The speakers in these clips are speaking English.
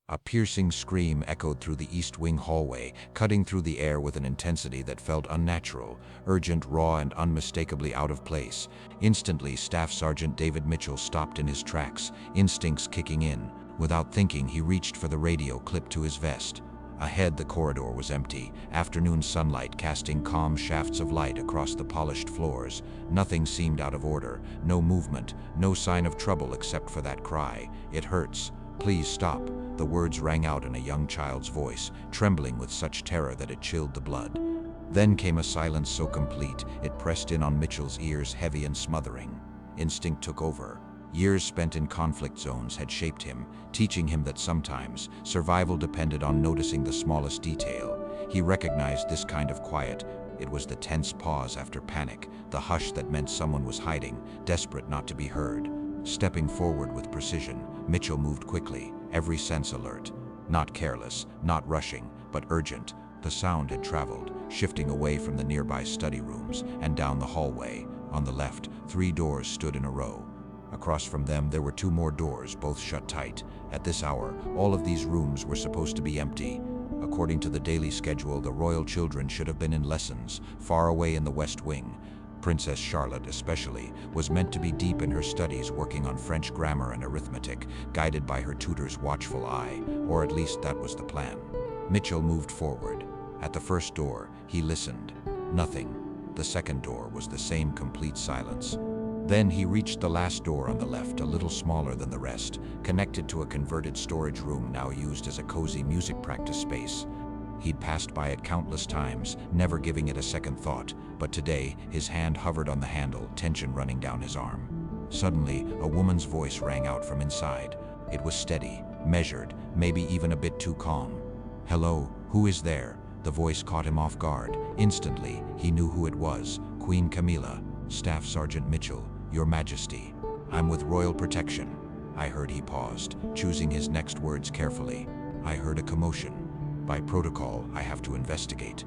A piercing scream echoed through the East Wing hallway, cutting through the air with an intensity that felt unnatural, urgent, raw, and unmistakably out of place. Instantly, Staff Sergeant David Mitchell stopped in his tracks, instincts kicking in. Without thinking, he reached for the radio clipped to his vest. Ahead, the corridor was empty, afternoon sunlight casting calm shafts of light across the polished floors. Nothing seemed out of order, no movement, no sign of trouble except for that cry. "It hurts. Please stop." The words rang out in a young child's voice, trembling with such terror that it chilled the blood. Then came a silence so complete, it pressed in on Mitchell's ears, heavy and smothering. Instinct took over. Years spent in conflict zones had shaped him, teaching him that sometimes survival depended on noticing the smallest detail. He recognized this kind of quiet. It was the tense pause after panic, the hush that meant someone was hiding, desperate not to be heard. Stepping forward with precision, Mitchell moved quickly, every sense alert. Not careless, not rushing, but urgent. The sound had traveled, shifting away from the nearby study rooms and down the hallway. On the left, 3 doors stood in a row. Across from them, there were 2 more doors, both shut tight. At this hour, all of these rooms were supposed to be empty. According to the daily schedule, the royal children should have been in lessons, far away in the West Wing. Princess Charlotte, especially, was meant to be deep in her studies, working on French grammar and arithmetic, guided by her tutor's watchful eye, or at least that was the plan. Mitchell moved forward. At the first door, he listened. Nothing. The second door was the same complete silence. Then he reached the last door on the left, a little smaller than the rest, connected to a converted storage room now used as a cozy music practice space. He'd passed by it countless times, never giving it a second thought, but today his hand hovered on the handle, tension running down his arm. Suddenly, a woman's voice rang out from inside. It was steady, measured, maybe even a bit too calm. "Hello, who is there?" The voice caught him off guard. Instantly, he knew who it was. Queen Camilla. "Staff Sergeant Mitchell, Your Majesty. I'm with Royal Protection." I heard. He paused, choosing his next words carefully. "I heard a commotion. By protocol, I have to investigate."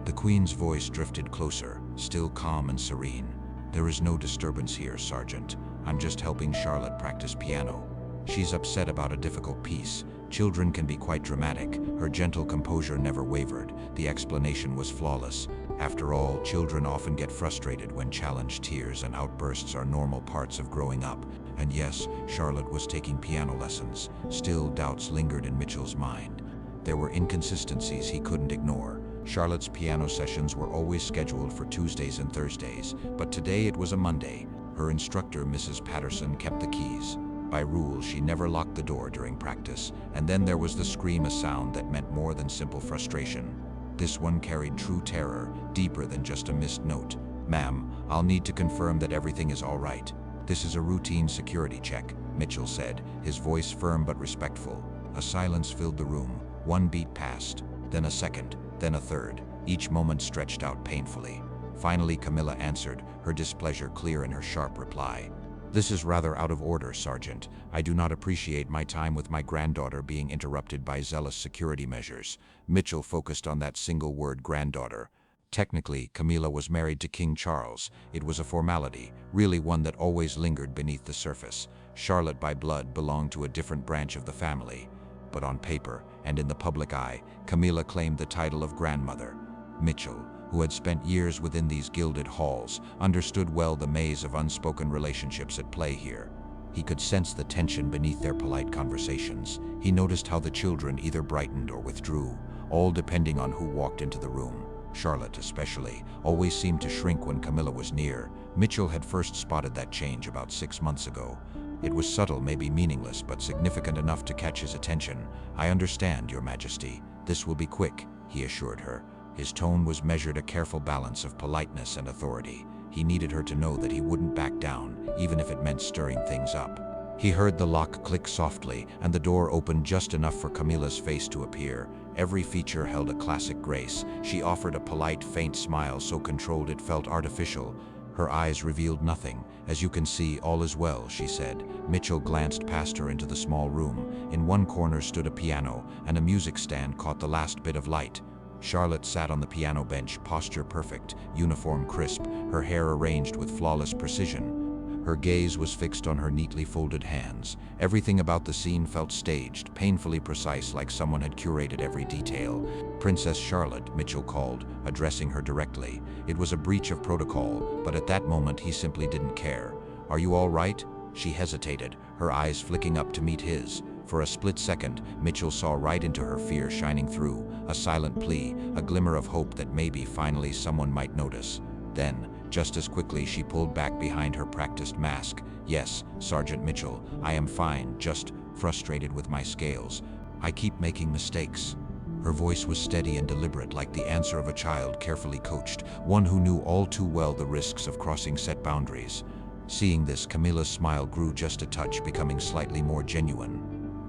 The Queen's voice drifted closer, still calm and serene. "There is no disturbance here, Sergeant. I'm just helping Charlotte practice piano. She's upset about a difficult piece. Children can be quite dramatic." Her gentle composure never wavered. The explanation was flawless. After all, children often get frustrated when challenged. Tears and outbursts are normal parts of growing up. And yes, Charlotte was taking piano lessons. Still, doubts lingered in Mitchell's mind. There were inconsistencies he couldn't ignore. Charlotte's piano sessions were always scheduled for Tuesdays and Thursdays, but today it was a Monday. Her instructor, Mrs. Patterson, kept the keys. By rule, she never locked the door during practice. And then there was the scream, a sound that meant more than simple frustration. This one carried true terror, deeper than just a missed note. "Ma'am, I'll need to confirm that everything is all right. This is a routine security check," Mitchell said, his voice firm but respectful. A silence filled the room. 1 beat passed, then a second, then a third. Each moment stretched out painfully. Finally, Camilla answered, her displeasure clear in her sharp reply. "This is rather out of order, Sergeant. I do not appreciate my time with my granddaughter being interrupted by zealous security measures." Mitchell focused on that single word, granddaughter. Technically, Camilla was married to King Charles. It was a formality, really one that always lingered beneath the surface. Charlotte, by blood, belonged to a different branch of the family. But on paper, and in the public eye, Camilla claimed the title of grandmother. Mitchell, who had spent years within these gilded halls, understood well the maze of unspoken relationships at play here. He could sense the tension beneath their polite conversations. He noticed how the children either brightened or withdrew, all depending on who walked into the room. Charlotte, especially, always seemed to shrink when Camilla was near. Mitchell had first spotted that change about 6 months ago. It was subtle, maybe meaningless, but significant enough to catch his attention. "I understand, Your Majesty. This will be quick," he assured her. His tone was measured, a careful balance of politeness and authority. He needed her to know that he wouldn't back down, even if it meant stirring things up. He heard the lock click softly, and the door opened just enough for Camilla's face to appear. Every feature held a classic grace. She offered a polite, faint smile so controlled it felt artificial. Her eyes revealed nothing. "As you can see, all is well," she said. Mitchell glanced past her into the small room. In one corner stood a piano, and a music stand caught the last bit of light. Charlotte sat on the piano bench, posture perfect, uniform crisp, her hair arranged with flawless precision. Her gaze was fixed on her neatly folded hands. Everything about the scene felt staged, painfully precise, like someone had curated every detail. "Princess Charlotte," Mitchell called, addressing her directly. It was a breach of protocol, but at that moment he simply didn't care. "Are you all right?" She hesitated, her eyes flicking up to meet his. For a split second, Mitchell saw right into her fear shining through, a silent plea, a glimmer of hope that maybe finally someone might notice. Then, just as quickly, she pulled back behind her practiced mask. "Yes, Sergeant Mitchell, I am fine, just frustrated with my scales. I keep making mistakes." Her voice was steady and deliberate, like the answer of a child carefully coached, one who knew all too well the risks of crossing set boundaries. Seeing this, Camilla's smile grew just a touch, becoming slightly more genuine.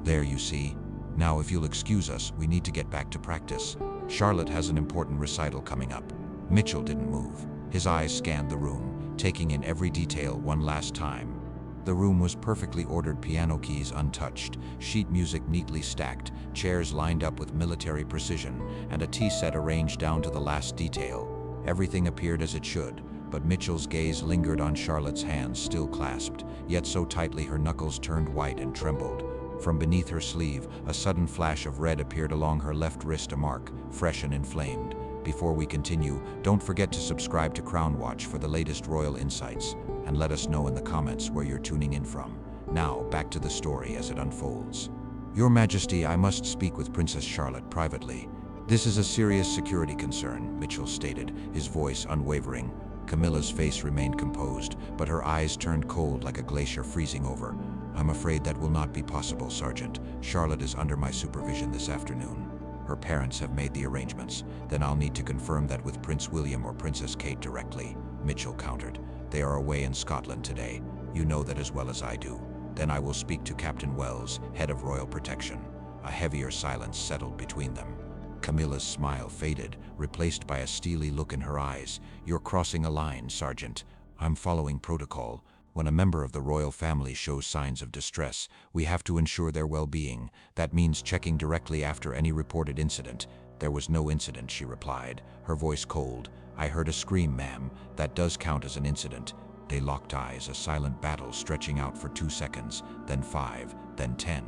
"There, you see. Now, if you'll excuse us, we need to get back to practice. Charlotte has an important recital coming up." Mitchell didn't move. His eyes scanned the room, taking in every detail one last time. The room was perfectly ordered, piano keys untouched, sheet music neatly stacked, chairs lined up with military precision, and a tea set arranged down to the last detail. Everything appeared as it should, but Mitchell's gaze lingered on Charlotte's hands, still clasped, yet so tightly her knuckles turned white and trembled. From beneath her sleeve, a sudden flash of red appeared along her left wrist, a mark, fresh and inflamed. Before we continue, don't forget to subscribe to Crown Watch for the latest royal insights, and let us know in the comments where you're tuning in from. Now, back to the story as it unfolds. "Your Majesty, I must speak with Princess Charlotte privately. This is a serious security concern," Mitchell stated, his voice unwavering. Camilla's face remained composed, but her eyes turned cold like a glacier freezing over. "I'm afraid that will not be possible, Sergeant. Charlotte is under my supervision this afternoon. Her parents have made the arrangements. Then I'll need to confirm that with Prince William or Princess Kate directly," Mitchell countered. "They are away in Scotland today. You know that as well as I do. Then I will speak to Captain Wells, head of Royal Protection." A heavier silence settled between them. Camilla's smile faded, replaced by a steely look in her eyes. "You're crossing a line, Sergeant. I'm following protocol. When a member of the royal family shows signs of distress, we have to ensure their well-being. That means checking directly after any reported incident." "There was no incident," she replied, her voice cold. "I heard a scream, ma'am. That does count as an incident." They locked eyes, a silent battle stretching out for 2 seconds, then 5, then 10.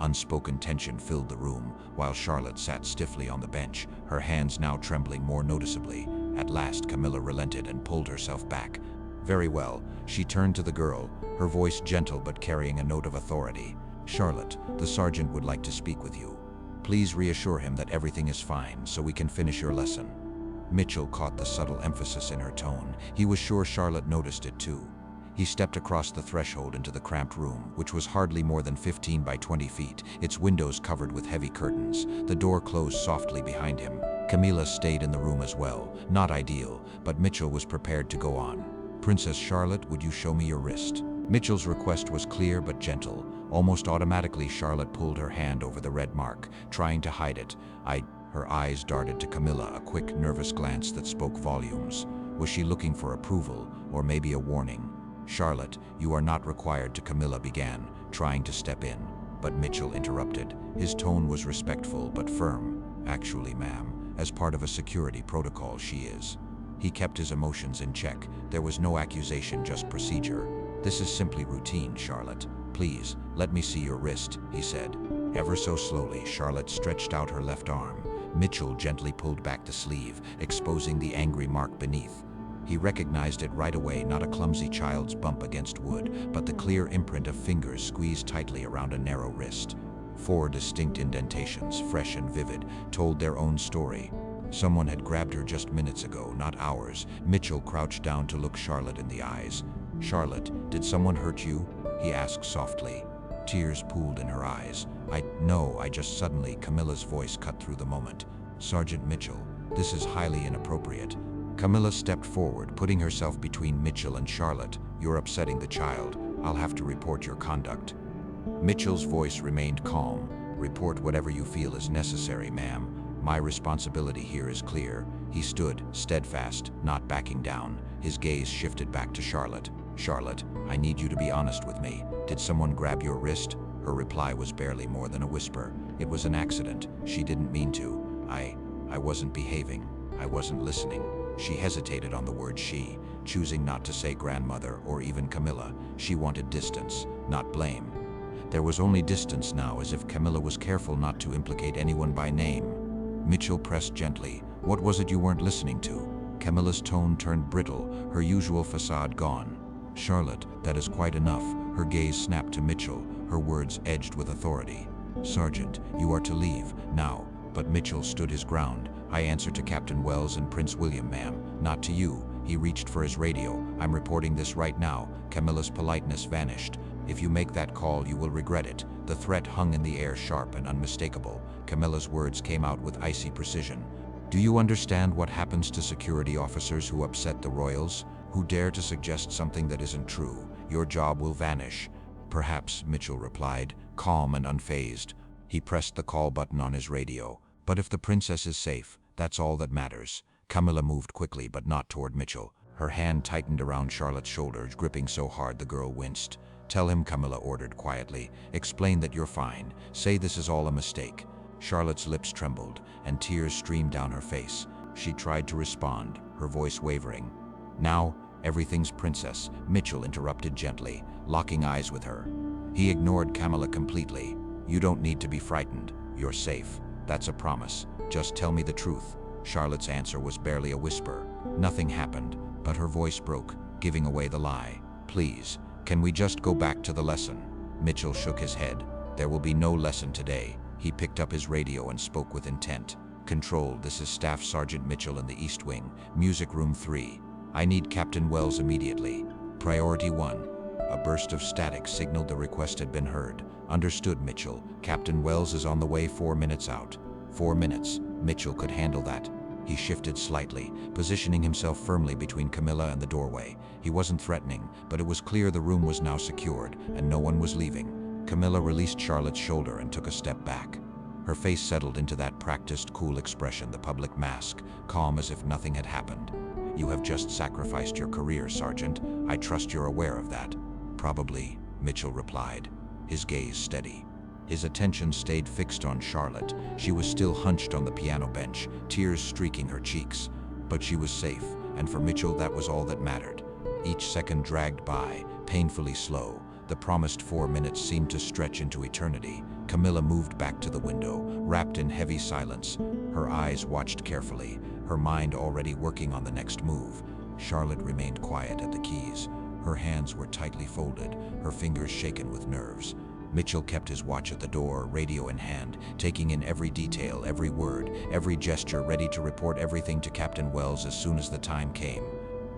Unspoken tension filled the room, while Charlotte sat stiffly on the bench, her hands now trembling more noticeably. At last, Camilla relented and pulled herself back. "Very well." She turned to the girl, her voice gentle but carrying a note of authority. "Charlotte, the sergeant would like to speak with you. Please reassure him that everything is fine so we can finish your lesson." Mitchell caught the subtle emphasis in her tone. He was sure Charlotte noticed it too. He stepped across the threshold into the cramped room, which was hardly more than 15 by 20 feet, its windows covered with heavy curtains. The door closed softly behind him. Camilla stayed in the room as well. Not ideal, but Mitchell was prepared to go on. "Princess Charlotte, would you show me your wrist?" Mitchell's request was clear but gentle. Almost automatically, Charlotte pulled her hand over the red mark, trying to hide it. Her eyes darted to Camilla, a quick, nervous glance that spoke volumes. Was she looking for approval, or maybe a warning? "Charlotte, you are not required to," Camilla began, trying to step in. But Mitchell interrupted. His tone was respectful but firm. "Actually, ma'am, as part of a security protocol, she is." He kept his emotions in check. There was no accusation, just procedure. "This is simply routine, Charlotte. Please, let me see your wrist," he said. Ever so slowly, Charlotte stretched out her left arm. Mitchell gently pulled back the sleeve, exposing the angry mark beneath. He recognized it right away, not a clumsy child's bump against wood, but the clear imprint of fingers squeezed tightly around a narrow wrist. 4 distinct indentations, fresh and vivid, told their own story. Someone had grabbed her just minutes ago, not hours. Mitchell crouched down to look Charlotte in the eyes. "Charlotte, did someone hurt you?" he asked softly. Tears pooled in her eyes. No, I just suddenly," Camilla's voice cut through the moment. "Sergeant Mitchell, this is highly inappropriate." Camilla stepped forward, putting herself between Mitchell and Charlotte. "You're upsetting the child. I'll have to report your conduct." Mitchell's voice remained calm. "Report whatever you feel is necessary, ma'am. My responsibility here is clear." He stood, steadfast, not backing down. His gaze shifted back to Charlotte. "Charlotte, I need you to be honest with me. Did someone grab your wrist?" Her reply was barely more than a whisper. "It was an accident. She didn't mean to. I wasn't behaving. I wasn't listening." She hesitated on the word she, choosing not to say grandmother or even Camilla. She wanted distance, not blame. There was only distance now, as if Camilla was careful not to implicate anyone by name. Mitchell pressed gently. What was it you weren't listening to? Camilla's tone turned brittle, her usual facade gone. Charlotte, that is quite enough. Her gaze snapped to Mitchell, her words edged with authority. Sergeant, you are to leave, now. But Mitchell stood his ground. I answer to Captain Wells and Prince William, ma'am, not to you. He reached for his radio. I'm reporting this right now. Camilla's politeness vanished. If you make that call, you will regret it. The threat hung in the air, sharp and unmistakable. Camilla's words came out with icy precision. Do you understand what happens to security officers who upset the royals? Who dare to suggest something that isn't true? Your job will vanish. Perhaps, Mitchell replied, calm and unfazed. He pressed the call button on his radio. But if the princess is safe, that's all that matters. Camilla moved quickly, but not toward Mitchell. Her hand tightened around Charlotte's shoulders, gripping so hard the girl winced. Tell him, Camilla ordered quietly. Explain that you're fine. Say this is all a mistake. Charlotte's lips trembled, and tears streamed down her face. She tried to respond, her voice wavering. Now, everything's princess, Mitchell interrupted gently, locking eyes with her. He ignored Camilla completely. You don't need to be frightened. You're safe. That's a promise. Just tell me the truth. Charlotte's answer was barely a whisper. Nothing happened, but her voice broke, giving away the lie. Please, can we just go back to the lesson? Mitchell shook his head. There will be no lesson today. He picked up his radio and spoke with intent. Control, this is Staff Sergeant Mitchell in the East Wing, Music Room 3. I need Captain Wells immediately. Priority 1. A burst of static signaled the request had been heard. Understood, Mitchell. Captain Wells is on the way 4 minutes out. 4 minutes. Mitchell could handle that. He shifted slightly, positioning himself firmly between Camilla and the doorway. He wasn't threatening, but it was clear the room was now secured, and no one was leaving. Camilla released Charlotte's shoulder and took a step back. Her face settled into that practiced, cool expression, the public mask, calm as if nothing had happened. You have just sacrificed your career, Sergeant. I trust you're aware of that. Probably, Mitchell replied, his gaze steady. His attention stayed fixed on Charlotte. She was still hunched on the piano bench, tears streaking her cheeks. But she was safe, and for Mitchell that was all that mattered. Each second dragged by, painfully slow. The promised 4 minutes seemed to stretch into eternity. Camilla moved back to the window, wrapped in heavy silence. Her eyes watched carefully, her mind already working on the next move. Charlotte remained quiet at the keys. Her hands were tightly folded, her fingers shaken with nerves. Mitchell kept his watch at the door, radio in hand, taking in every detail, every word, every gesture, ready to report everything to Captain Wells as soon as the time came.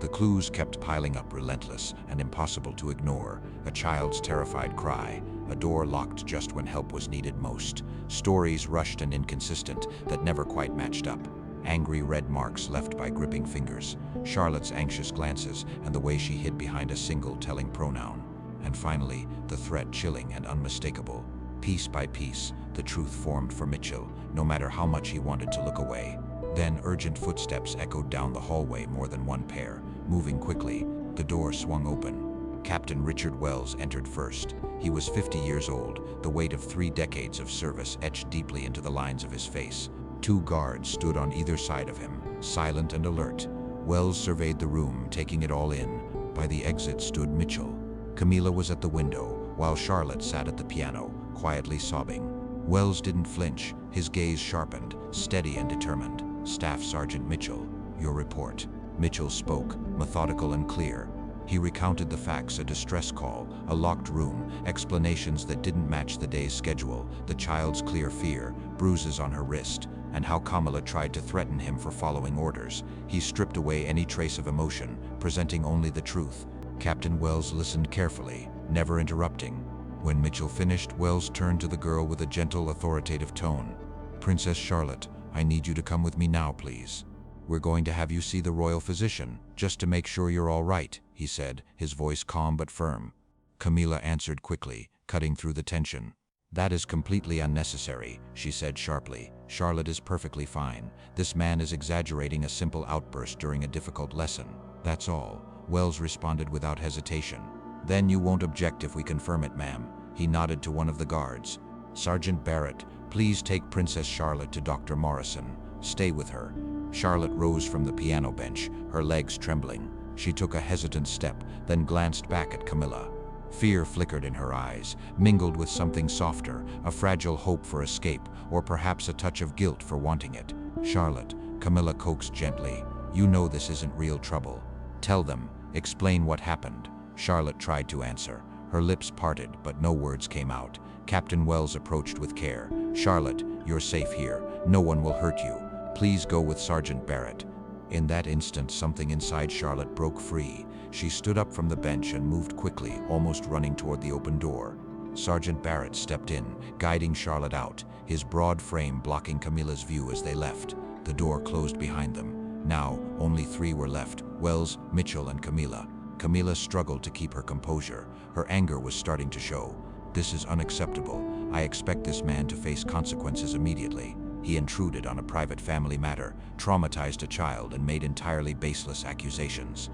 The clues kept piling up, relentless and impossible to ignore. A child's terrified cry, a door locked just when help was needed most, stories rushed and inconsistent that never quite matched up, angry red marks left by gripping fingers, Charlotte's anxious glances, and the way she hid behind a single telling pronoun. And finally, the threat chilling and unmistakable. Piece by piece, the truth formed for Mitchell, no matter how much he wanted to look away. Then urgent footsteps echoed down the hallway, more than one pair. Moving quickly, the door swung open. Captain Richard Wells entered first. He was 50 years old, the weight of 3 decades of service etched deeply into the lines of his face. 2 guards stood on either side of him, silent and alert. Wells surveyed the room, taking it all in. By the exit stood Mitchell. Camilla was at the window, while Charlotte sat at the piano, quietly sobbing. Wells didn't flinch, his gaze sharpened, steady and determined. Staff Sergeant Mitchell, your report. Mitchell spoke, methodical and clear. He recounted the facts: a distress call, a locked room, explanations that didn't match the day's schedule, the child's clear fear, bruises on her wrist, and how Camilla tried to threaten him for following orders. He stripped away any trace of emotion, presenting only the truth. Captain Wells listened carefully, never interrupting. When Mitchell finished, Wells turned to the girl with a gentle, authoritative tone. Princess Charlotte, I need you to come with me now, please. We're going to have you see the royal physician, just to make sure you're all right, he said, his voice calm but firm. Camilla answered quickly, cutting through the tension. That is completely unnecessary, she said sharply. Charlotte is perfectly fine. This man is exaggerating a simple outburst during a difficult lesson. That's all. Wells responded without hesitation. Then you won't object if we confirm it, ma'am. He nodded to one of the guards. Sergeant Barrett, please take Princess Charlotte to Dr. Morrison. Stay with her. Charlotte rose from the piano bench, her legs trembling. She took a hesitant step, then glanced back at Camilla. Fear flickered in her eyes, mingled with something softer, a fragile hope for escape, or perhaps a touch of guilt for wanting it. "Charlotte," Camilla coaxed gently, "you know this isn't real trouble. Tell them, explain what happened." Charlotte tried to answer. Her lips parted, but no words came out. Captain Wells approached with care. "Charlotte, you're safe here. No one will hurt you. Please go with Sergeant Barrett." In that instant, something inside Charlotte broke free. She stood up from the bench and moved quickly, almost running toward the open door. Sergeant Barrett stepped in, guiding Charlotte out, his broad frame blocking Camilla's view as they left. The door closed behind them. Now, only three were left: Wells, Mitchell, and Camilla. Camilla struggled to keep her composure. Her anger was starting to show. "This is unacceptable. I expect this man to face consequences immediately. He intruded on a private family matter, traumatized a child, and made entirely baseless accusations."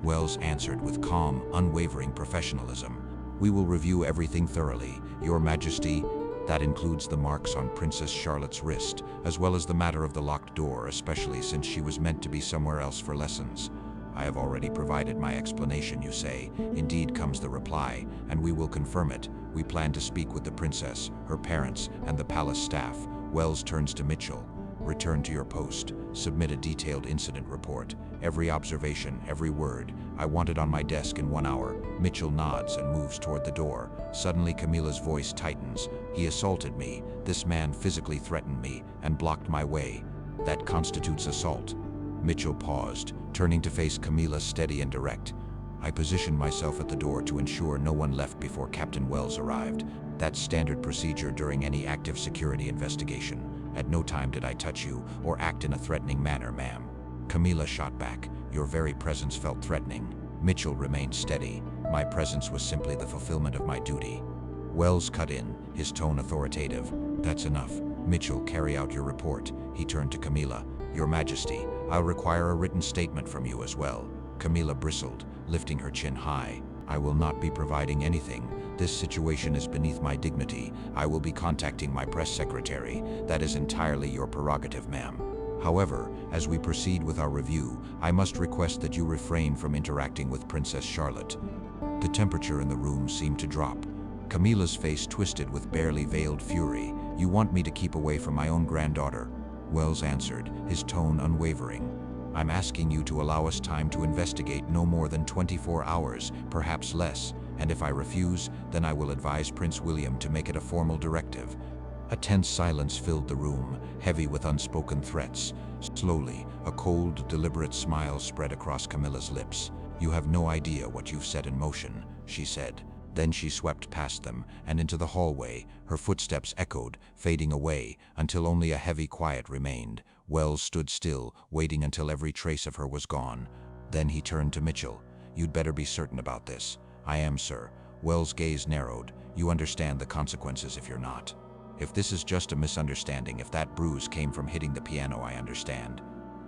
Wells answered with calm, unwavering professionalism. "We will review everything thoroughly, Your Majesty. That includes the marks on Princess Charlotte's wrist, as well as the matter of the locked door, especially since she was meant to be somewhere else for lessons." "I have already provided my explanation," you say. Indeed, comes the reply, "and we will confirm it. We plan to speak with the princess, her parents, and the palace staff." Wells turns to Mitchell. "Return to your post. Submit a detailed incident report. Every observation, every word. I want it on my desk in 1 hour." Mitchell nods and moves toward the door. Suddenly, Camilla's voice tightens. "He assaulted me. This man physically threatened me and blocked my way. That constitutes assault." Mitchell paused, turning to face Camilla, steady and direct. "I positioned myself at the door to ensure no one left before Captain Wells arrived. That's standard procedure during any active security investigation. At no time did I touch you or act in a threatening manner, ma'am." Camilla shot back. "Your very presence felt threatening." Mitchell remained steady. "My presence was simply the fulfillment of my duty." Wells cut in, his tone authoritative. "That's enough. Mitchell, carry out your report." He turned to Camilla. "Your Majesty, I'll require a written statement from you as well." Camilla bristled, lifting her chin high. "I will not be providing anything. This situation is beneath my dignity. I will be contacting my press secretary. That is entirely your prerogative, ma'am. However, as we proceed with our review, I must request that you refrain from interacting with Princess Charlotte." The temperature in the room seemed to drop. Camilla's face twisted with barely veiled fury. "You want me to keep away from my own granddaughter?" Wells answered, his tone unwavering. "I'm asking you to allow us time to investigate, no more than 24 hours, perhaps less, and if I refuse, then I will advise Prince William to make it a formal directive." A tense silence filled the room, heavy with unspoken threats. Slowly, a cold, deliberate smile spread across Camilla's lips. "You have no idea what you've set in motion," she said. Then she swept past them and into the hallway. Her footsteps echoed, fading away, until only a heavy quiet remained. Wells stood still, waiting until every trace of her was gone. Then he turned to Mitchell. "You'd better be certain about this." "I am, sir." Wells' gaze narrowed. "You understand the consequences if you're not." "If this is just a misunderstanding, if that bruise came from hitting the piano, I understand."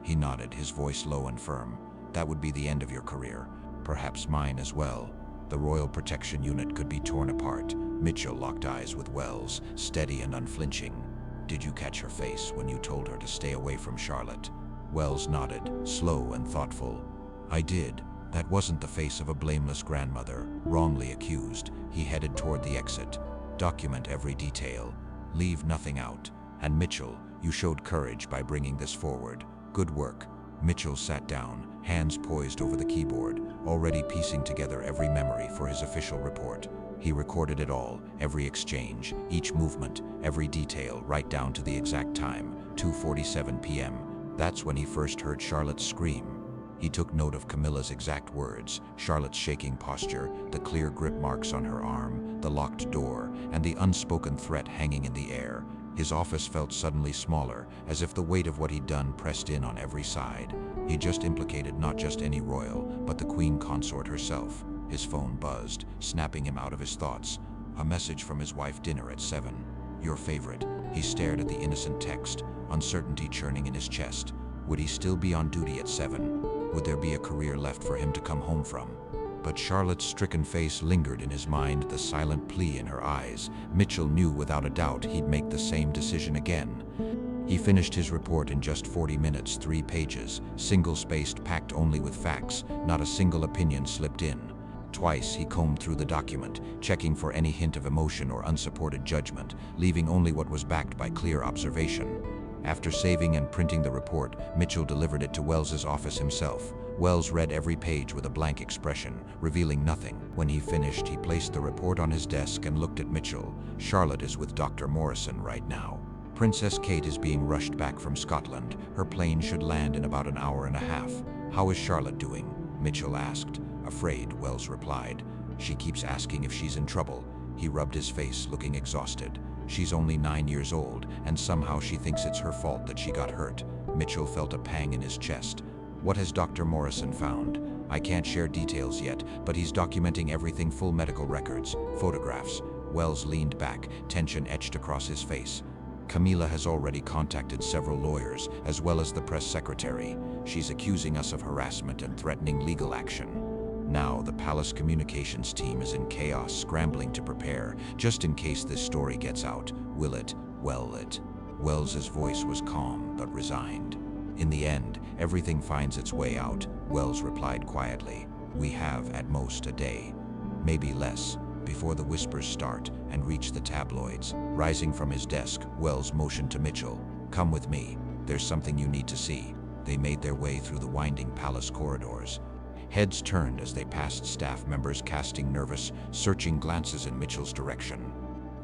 He nodded, his voice low and firm. "That would be the end of your career. Perhaps mine as well. The Royal Protection Unit could be torn apart." Mitchell locked eyes with Wells, steady and unflinching. "Did you catch her face when you told her to stay away from Charlotte?" Wells nodded, slow and thoughtful. "I did. That wasn't the face of a blameless grandmother, wrongly accused." He headed toward the exit. "Document every detail. Leave nothing out. And Mitchell, you showed courage by bringing this forward. Good work." Mitchell sat down, hands poised over the keyboard, already piecing together every memory for his official report. He recorded it all, every exchange, each movement, every detail, right down to the exact time, 2:47 p.m. That's when he first heard Charlotte scream. He took note of Camilla's exact words, Charlotte's shaking posture, the clear grip marks on her arm, the locked door, and the unspoken threat hanging in the air. His office felt suddenly smaller, as if the weight of what he'd done pressed in on every side. He just implicated not just any royal, but the queen consort herself. His phone buzzed, snapping him out of his thoughts. A message from his wife: "Dinner at 7. Your favorite." He stared at the innocent text, uncertainty churning in his chest. Would he still be on duty at 7? Would there be a career left for him to come home from? But Charlotte's stricken face lingered in his mind, the silent plea in her eyes. Mitchell knew without a doubt he'd make the same decision again. He finished his report in just 40 minutes, 3 pages, single-spaced, packed only with facts, not a single opinion slipped in. Twice he combed through the document, checking for any hint of emotion or unsupported judgment, leaving only what was backed by clear observation. After saving and printing the report, Mitchell delivered it to Wells's office himself. Wells read every page with a blank expression, revealing nothing. When he finished, he placed the report on his desk and looked at Mitchell. "Charlotte is with Dr. Morrison right now. Princess Kate is being rushed back from Scotland. Her plane should land in about an hour and a half. How is Charlotte doing?" Mitchell asked. "Afraid," Wells replied. "She keeps asking if she's in trouble." He rubbed his face, looking exhausted. "She's only 9 years old, and somehow she thinks it's her fault that she got hurt." Mitchell felt a pang in his chest. "What has Dr. Morrison found?" "I can't share details yet, but he's documenting everything, full medical records, photographs." Wells leaned back, tension etched across his face. "Camilla has already contacted several lawyers, as well as the press secretary. She's accusing us of harassment and threatening legal action. Now the palace communications team is in chaos, scrambling to prepare, just in case this story gets out. Will it? Well, it." Wells's voice was calm, but resigned. "In the end, everything finds its way out," Wells replied quietly. "We have, at most, a day, maybe less, before the whispers start and reach the tabloids." Rising from his desk, Wells motioned to Mitchell. "Come with me. There's something you need to see." They made their way through the winding palace corridors. Heads turned as they passed staff members casting nervous, searching glances in Mitchell's direction.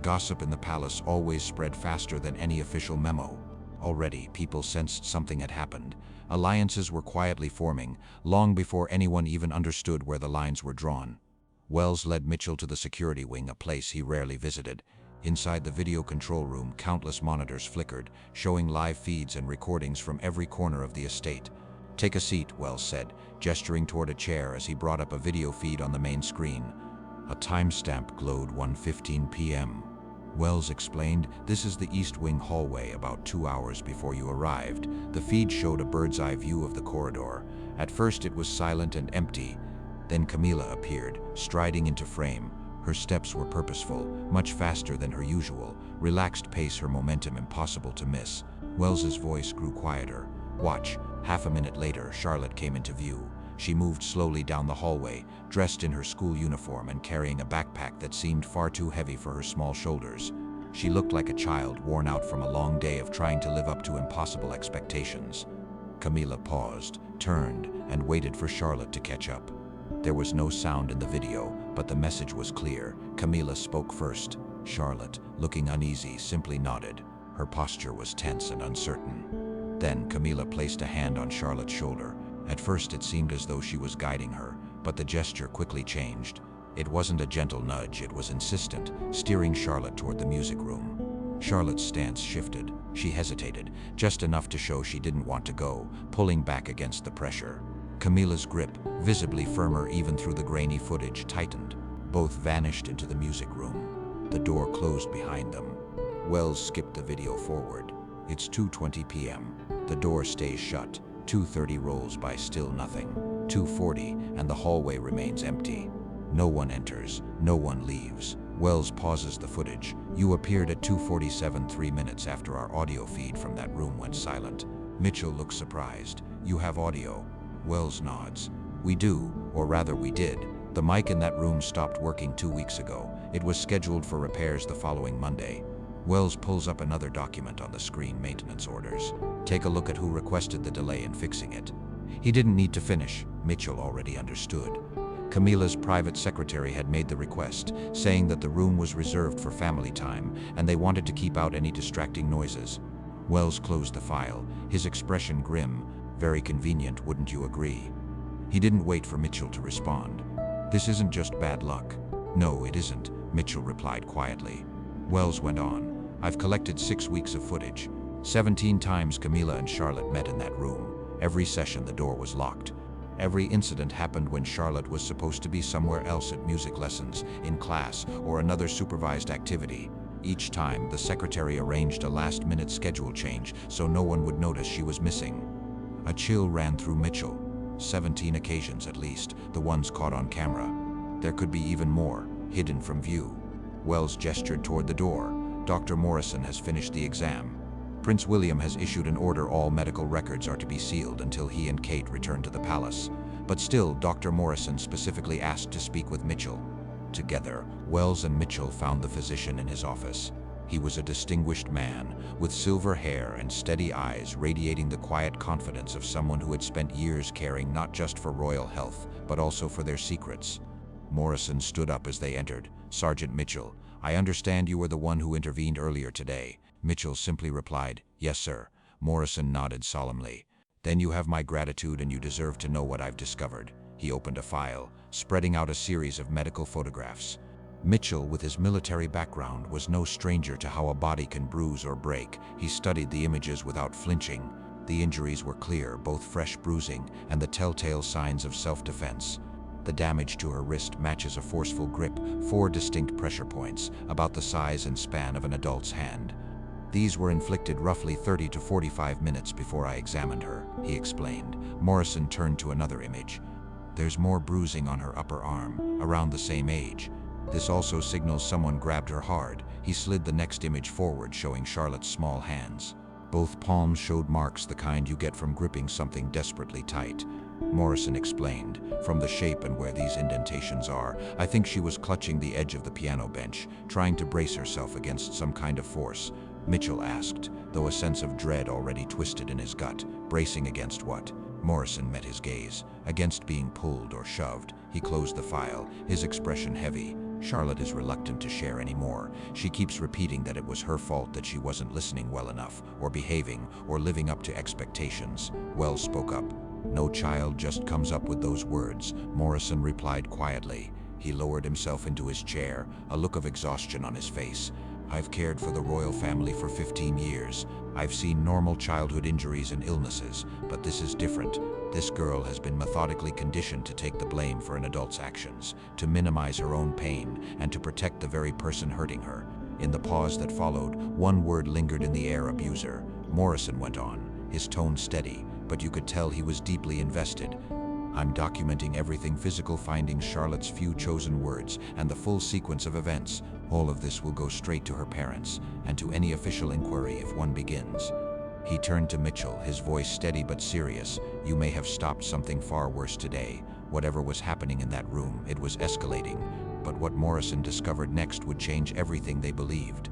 Gossip in the palace always spread faster than any official memo. Already, people sensed something had happened. Alliances were quietly forming, long before anyone even understood where the lines were drawn. Wells led Mitchell to the security wing, a place he rarely visited. Inside the video control room, countless monitors flickered, showing live feeds and recordings from every corner of the estate. "Take a seat," Wells said, gesturing toward a chair as he brought up a video feed on the main screen. A timestamp glowed, 1:15 p.m. Wells explained, "This is the East Wing hallway, about 2 hours before you arrived." The feed showed a bird's-eye view of the corridor. At first it was silent and empty. Then Camilla appeared, striding into frame. Her steps were purposeful, much faster than her usual, relaxed pace, her momentum impossible to miss. Wells's voice grew quieter. "Watch." Half a minute later, Charlotte came into view. She moved slowly down the hallway, dressed in her school uniform and carrying a backpack that seemed far too heavy for her small shoulders. She looked like a child worn out from a long day of trying to live up to impossible expectations. Camilla paused, turned, and waited for Charlotte to catch up. There was no sound in the video, but the message was clear. Camilla spoke first. Charlotte, looking uneasy, simply nodded. Her posture was tense and uncertain. Then Camilla placed a hand on Charlotte's shoulder. At first it seemed as though she was guiding her, but the gesture quickly changed. It wasn't a gentle nudge, it was insistent, steering Charlotte toward the music room. Charlotte's stance shifted. She hesitated, just enough to show she didn't want to go, pulling back against the pressure. Camilla's grip, visibly firmer even through the grainy footage, tightened. Both vanished into the music room. The door closed behind them. Wells skipped the video forward. It's 2:20 p.m. The door stays shut. 2:30 rolls by, still nothing. 2:40, and the hallway remains empty. No one enters, no one leaves. Wells pauses the footage. "You appeared at 2:47, 3 minutes after our audio feed from that room went silent." Mitchell looks surprised. "You have audio?" Wells nods. "We do, or rather we did. The mic in that room stopped working 2 weeks ago. It was scheduled for repairs the following Monday." Wells pulls up another document on the screen, maintenance orders. "Take a look at who requested the delay in fixing it." He didn't need to finish. Mitchell already understood. Camilla's private secretary had made the request, saying that the room was reserved for family time, and they wanted to keep out any distracting noises. Wells closed the file, his expression grim. "Very convenient, wouldn't you agree?" He didn't wait for Mitchell to respond. "This isn't just bad luck." "No, it isn't," Mitchell replied quietly. Wells went on. "I've collected 6 weeks of footage. 17 times Camilla and Charlotte met in that room. Every session the door was locked. Every incident happened when Charlotte was supposed to be somewhere else at music lessons, in class, or another supervised activity. Each time, the secretary arranged a last-minute schedule change so no one would notice she was missing." A chill ran through Mitchell. 17 occasions at least, the ones caught on camera. There could be even more, hidden from view. Wells gestured toward the door. "Dr. Morrison has finished the exam." Prince William has issued an order all medical records are to be sealed until he and Kate return to the palace. But still, Dr. Morrison specifically asked to speak with Mitchell. Together, Wells and Mitchell found the physician in his office. He was a distinguished man, with silver hair and steady eyes radiating the quiet confidence of someone who had spent years caring not just for royal health, but also for their secrets. Morrison stood up as they entered. "Sergeant Mitchell, I understand you were the one who intervened earlier today." Mitchell simply replied, "Yes, sir." Morrison nodded solemnly. "Then you have my gratitude and you deserve to know what I've discovered." He opened a file, spreading out a series of medical photographs. Mitchell, with his military background, was no stranger to how a body can bruise or break. He studied the images without flinching. The injuries were clear, both fresh bruising and the telltale signs of self-defense. The damage to her wrist matches a forceful grip, 4 distinct pressure points, about the size and span of an adult's hand. "These were inflicted roughly 30 to 45 minutes before I examined her," he explained. Morrison turned to another image. "There's more bruising on her upper arm, around the same age. This also signals someone grabbed her hard." He slid the next image forward, showing Charlotte's small hands. Both palms showed marks the kind you get from gripping something desperately tight. Morrison explained, "From the shape and where these indentations are, I think she was clutching the edge of the piano bench, trying to brace herself against some kind of force." Mitchell asked, though a sense of dread already twisted in his gut. "Bracing against what?" Morrison met his gaze. "Against being pulled or shoved." He closed the file, his expression heavy. "Charlotte is reluctant to share anymore. She keeps repeating that it was her fault, that she wasn't listening well enough, or behaving, or living up to expectations." Wells spoke up. "No child just comes up with those words," Morrison replied quietly. He lowered himself into his chair, a look of exhaustion on his face. "I've cared for the royal family for 15 years. I've seen normal childhood injuries and illnesses, but this is different. This girl has been methodically conditioned to take the blame for an adult's actions, to minimize her own pain, and to protect the very person hurting her." In the pause that followed, one word lingered in the air: abuser. Morrison went on, his tone steady, but you could tell he was deeply invested. "I'm documenting everything physical findings," Charlotte's few chosen words, "and the full sequence of events. All of this will go straight to her parents, and to any official inquiry if one begins." He turned to Mitchell, his voice steady but serious. "You may have stopped something far worse today. Whatever was happening in that room, it was escalating. But what Morrison discovered next would change everything they believed.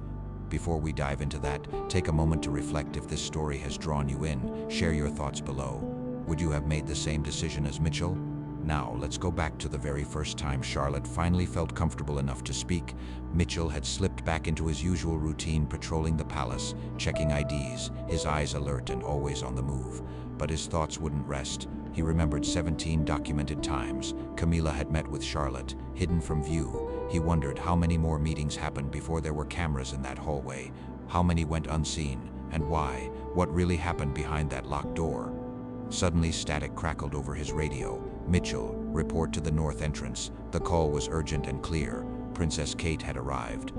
Before we dive into that, take a moment to reflect. If this story has drawn you in, share your thoughts below. Would you have made the same decision as Mitchell? Now, let's go back to the very first time Charlotte finally felt comfortable enough to speak. Mitchell had slipped back into his usual routine, patrolling the palace, checking IDs, his eyes alert and always on the move. But his thoughts wouldn't rest. He remembered 17 documented times Camilla had met with Charlotte, hidden from view. He wondered how many more meetings happened before there were cameras in that hallway. How many went unseen, and why? What really happened behind that locked door? Suddenly, static crackled over his radio. "Mitchell, report to the north entrance." The call was urgent and clear. Princess Kate had arrived.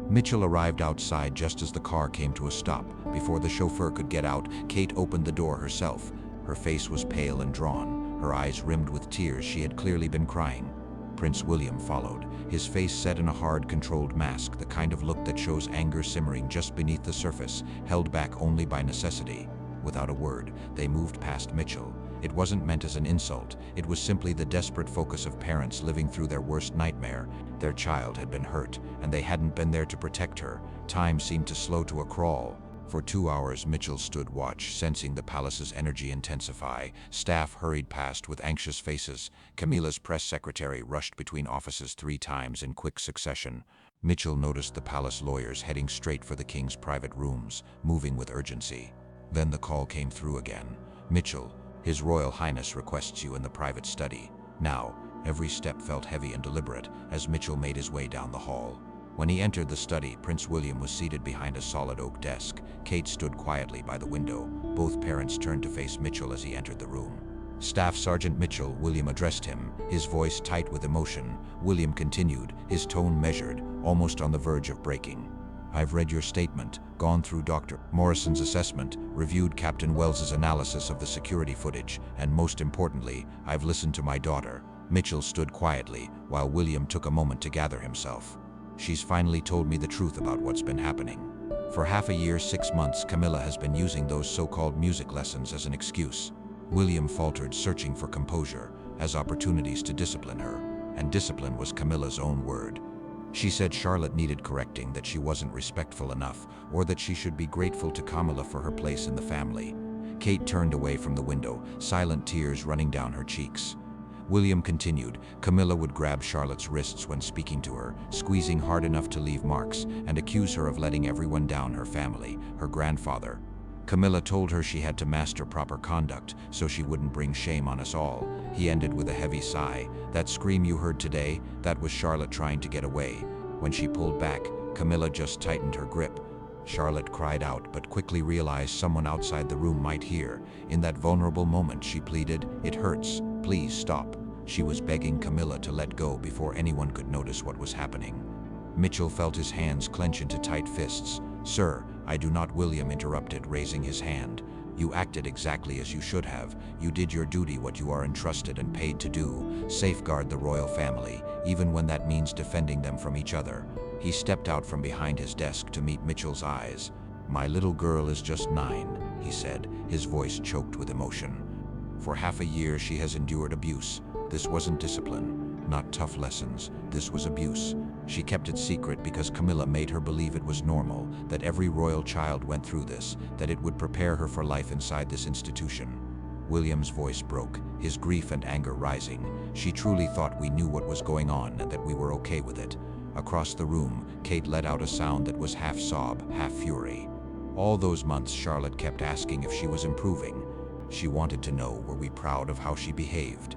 Mitchell arrived outside just as the car came to a stop. Before the chauffeur could get out, Kate opened the door herself. Her face was pale and drawn, her eyes rimmed with tears. She had clearly been crying. Prince William followed, his face set in a hard, controlled mask, the kind of look that shows anger simmering just beneath the surface, held back only by necessity. Without a word, they moved past Mitchell. It wasn't meant as an insult. It was simply the desperate focus of parents living through their worst nightmare. Their child had been hurt, and they hadn't been there to protect her. Time seemed to slow to a crawl. For 2 hours, Mitchell stood watch, sensing the palace's energy intensify. Staff hurried past with anxious faces. Camilla's press secretary rushed between offices 3 times in quick succession. Mitchell noticed the palace lawyers heading straight for the king's private rooms, moving with urgency. Then the call came through again. "Mitchell, His Royal Highness requests you in the private study." Now, every step felt heavy and deliberate as Mitchell made his way down the hall. When he entered the study, Prince William was seated behind a solid oak desk. Kate stood quietly by the window. Both parents turned to face Mitchell as he entered the room. "Staff Sergeant Mitchell," William addressed him, his voice tight with emotion. William continued, his tone measured, almost on the verge of breaking. "I've read your statement, gone through Dr. Morrison's assessment, reviewed Captain Wells's analysis of the security footage, and most importantly, I've listened to my daughter." Mitchell stood quietly, while William took a moment to gather himself. "She's finally told me the truth about what's been happening. For half a year, 6 months, Camilla has been using those so-called music lessons as an excuse. William faltered, searching for composure, as opportunities to discipline her, and discipline was Camilla's own word. She said Charlotte needed correcting, that she wasn't respectful enough, or that she should be grateful to Camilla for her place in the family. Kate turned away from the window, silent tears running down her cheeks. William continued. Camilla would grab Charlotte's wrists when speaking to her, squeezing hard enough to leave marks, and accuse her of letting everyone down, her family, her grandfather. Camilla told her she had to master proper conduct so she wouldn't bring shame on us all. He ended with a heavy sigh. That scream you heard today, that was Charlotte trying to get away. When she pulled back, Camilla just tightened her grip. Charlotte cried out, but quickly realized someone outside the room might hear. In that vulnerable moment, she pleaded, "It hurts. Please stop." She was begging Camilla to let go before anyone could notice what was happening. Mitchell felt his hands clench into tight fists. "Sir, I do not," William interrupted, raising his hand. "You acted exactly as you should have. You did your duty, what you are entrusted and paid to do. Safeguard the royal family, even when that means defending them from each other." He stepped out from behind his desk to meet Mitchell's eyes. "My little girl is just 9, he said, his voice choked with emotion. "For half a year she has endured abuse. This wasn't discipline, not tough lessons. This was abuse. She kept it secret because Camilla made her believe it was normal, that every royal child went through this, that it would prepare her for life inside this institution." William's voice broke, his grief and anger rising. "She truly thought we knew what was going on and that we were okay with it." Across the room, Kate let out a sound that was half sob, half fury. All those months, Charlotte kept asking if she was improving. She wanted to know, were we proud of how she behaved?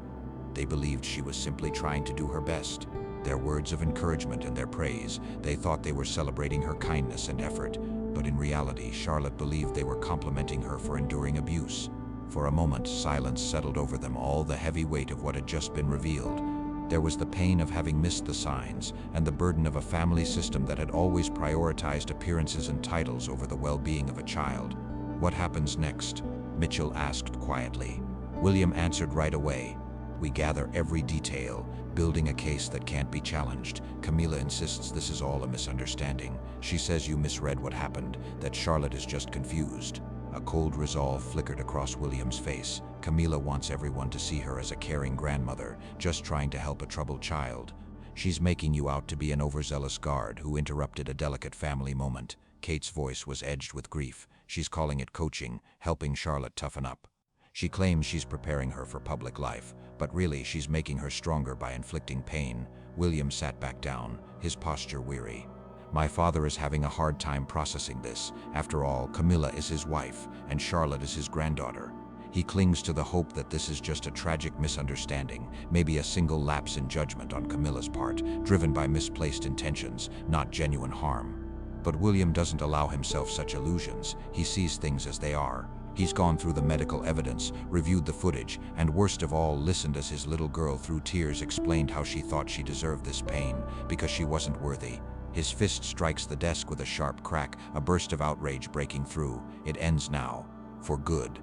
They believed she was simply trying to do her best. Their words of encouragement and their praise, they thought they were celebrating her kindness and effort. But in reality, Charlotte believed they were complimenting her for enduring abuse. For a moment, silence settled over them, all the heavy weight of what had just been revealed. There was the pain of having missed the signs, and the burden of a family system that had always prioritized appearances and titles over the well-being of a child. "What happens next?" Mitchell asked quietly. William answered right away. "We gather every detail, building a case that can't be challenged. Camilla insists this is all a misunderstanding. She says you misread what happened, that Charlotte is just confused." A cold resolve flickered across William's face. Camilla wants everyone to see her as a caring grandmother, just trying to help a troubled child. "She's making you out to be an overzealous guard who interrupted a delicate family moment." Kate's voice was edged with grief. "She's calling it coaching, helping Charlotte toughen up. She claims she's preparing her for public life, but really she's making her stronger by inflicting pain." William sat back down, his posture weary. "My father is having a hard time processing this. After all, Camilla is his wife, and Charlotte is his granddaughter. He clings to the hope that this is just a tragic misunderstanding, maybe a single lapse in judgment on Camilla's part, driven by misplaced intentions, not genuine harm." But William doesn't allow himself such illusions. He sees things as they are. He's gone through the medical evidence, reviewed the footage, and worst of all, listened as his little girl, through tears, explained how she thought she deserved this pain because she wasn't worthy. His fist strikes the desk with a sharp crack, a burst of outrage breaking through. "It ends now. For good.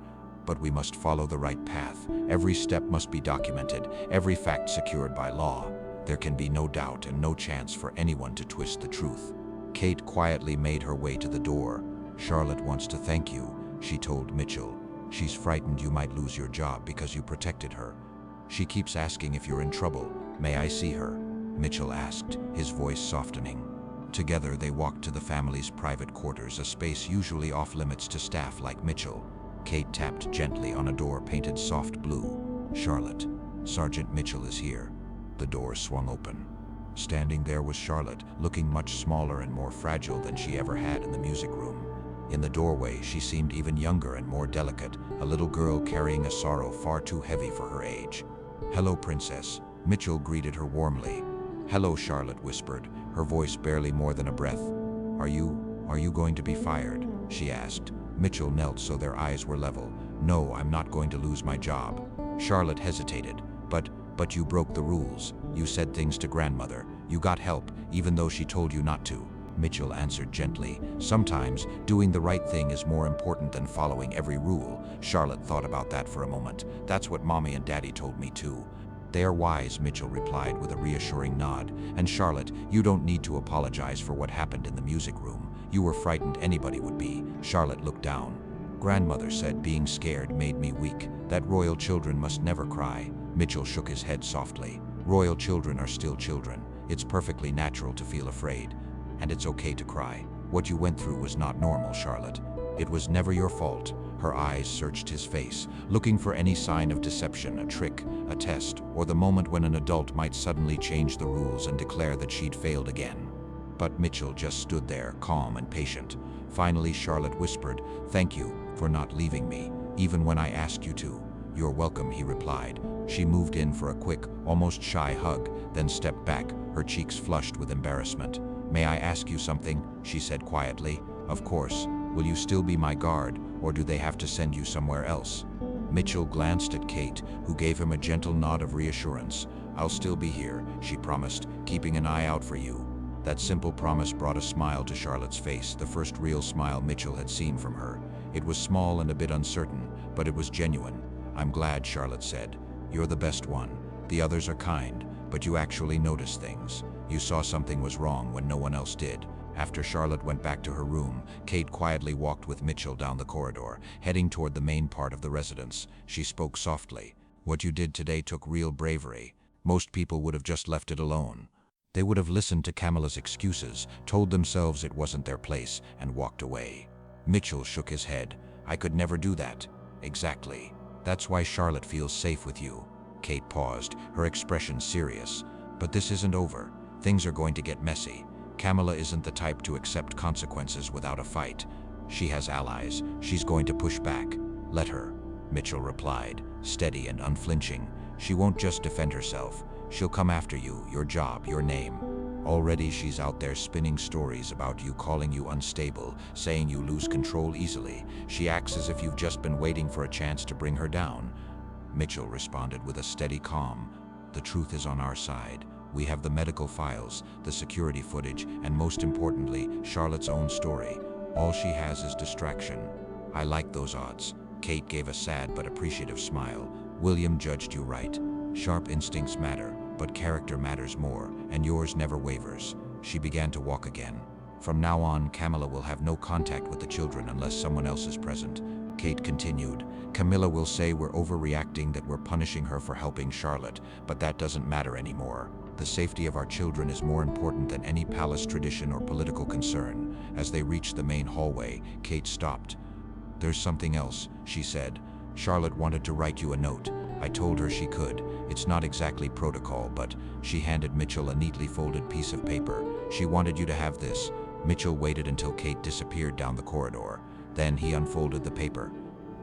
But we must follow the right path. Every step must be documented, every fact secured by law. There can be no doubt and no chance for anyone to twist the truth." Kate quietly made her way to the door. "Charlotte wants to thank you," she told Mitchell. "She's frightened you might lose your job because you protected her. She keeps asking if you're in trouble." "May I see her?" Mitchell asked, his voice softening. Together they walked to the family's private quarters, a space usually off-limits to staff like Mitchell. Kate tapped gently on a door painted soft blue. "Charlotte, Sergeant Mitchell is here." The door swung open. Standing there was Charlotte, looking much smaller and more fragile than she ever had in the music room. In the doorway, she seemed even younger and more delicate, a little girl carrying a sorrow far too heavy for her age. "Hello, Princess." Mitchell greeted her warmly. "Hello," Charlotte whispered, her voice barely more than a breath. Are you going to be fired?" she asked. Mitchell knelt so their eyes were level. "No, I'm not going to lose my job." Charlotte hesitated. But you broke the rules. You said things to grandmother. You got help, even though she told you not to." Mitchell answered gently. "Sometimes, doing the right thing is more important than following every rule." Charlotte thought about that for a moment. "That's what Mommy and Daddy told me too." "They are wise," Mitchell replied with a reassuring nod. "And Charlotte, you don't need to apologize for what happened in the music room. You were frightened, anybody would be. Charlotte looked down. Grandmother said being scared made me weak, that royal children must never cry. Mitchell shook his head softly. Royal children are still children. It's perfectly natural to feel afraid. And it's okay to cry. What you went through was not normal, Charlotte. It was never your fault. Her eyes searched his face, looking for any sign of deception, a trick, a test, or the moment when an adult might suddenly change the rules and declare that she'd failed again. But Mitchell just stood there, calm and patient. Finally, Charlotte whispered, "Thank you for not leaving me, even when I asked you to." "You're welcome," he replied. She moved in for a quick, almost shy hug, then stepped back, her cheeks flushed with embarrassment. "May I ask you something?" she said quietly. "Of course. Will you still be my guard, or do they have to send you somewhere else?" Mitchell glanced at Kate, who gave him a gentle nod of reassurance. "I'll still be here," she promised, "keeping an eye out for you." That simple promise brought a smile to Charlotte's face, the first real smile Mitchell had seen from her. It was small and a bit uncertain, but it was genuine. "I'm glad," Charlotte said. "You're the best one. The others are kind, but you actually notice things. You saw something was wrong when no one else did." After Charlotte went back to her room, Kate quietly walked with Mitchell down the corridor, heading toward the main part of the residence. She spoke softly. "What you did today took real bravery. Most people would have just left it alone. They would have listened to Camilla's excuses, told themselves it wasn't their place, and walked away." Mitchell shook his head. "I could never do that." "Exactly. That's why Charlotte feels safe with you." Kate paused, her expression serious. "But this isn't over. Things are going to get messy. Camilla isn't the type to accept consequences without a fight. She has allies. She's going to push back." "Let her," Mitchell replied, steady and unflinching. "She won't just defend herself. She'll come after you, your job, your name. Already she's out there spinning stories about you, calling you unstable, saying you lose control easily. She acts as if you've just been waiting for a chance to bring her down." Mitchell responded with a steady calm. "The truth is on our side. We have the medical files, the security footage, and most importantly, Charlotte's own story. All she has is distraction." "I like those odds." Kate gave a sad but appreciative smile. "William judged you right. Sharp instincts matter, but character matters more, and yours never wavers." She began to walk again. "From now on, Camilla will have no contact with the children unless someone else is present." Kate continued, "Camilla will say we're overreacting, that we're punishing her for helping Charlotte, but that doesn't matter anymore. The safety of our children is more important than any palace tradition or political concern." As they reached the main hallway, Kate stopped. "There's something else," she said. "Charlotte wanted to write you a note. I told her she could. It's not exactly protocol, but..." She handed Mitchell a neatly folded piece of paper. "She wanted you to have this." Mitchell waited until Kate disappeared down the corridor. Then he unfolded the paper.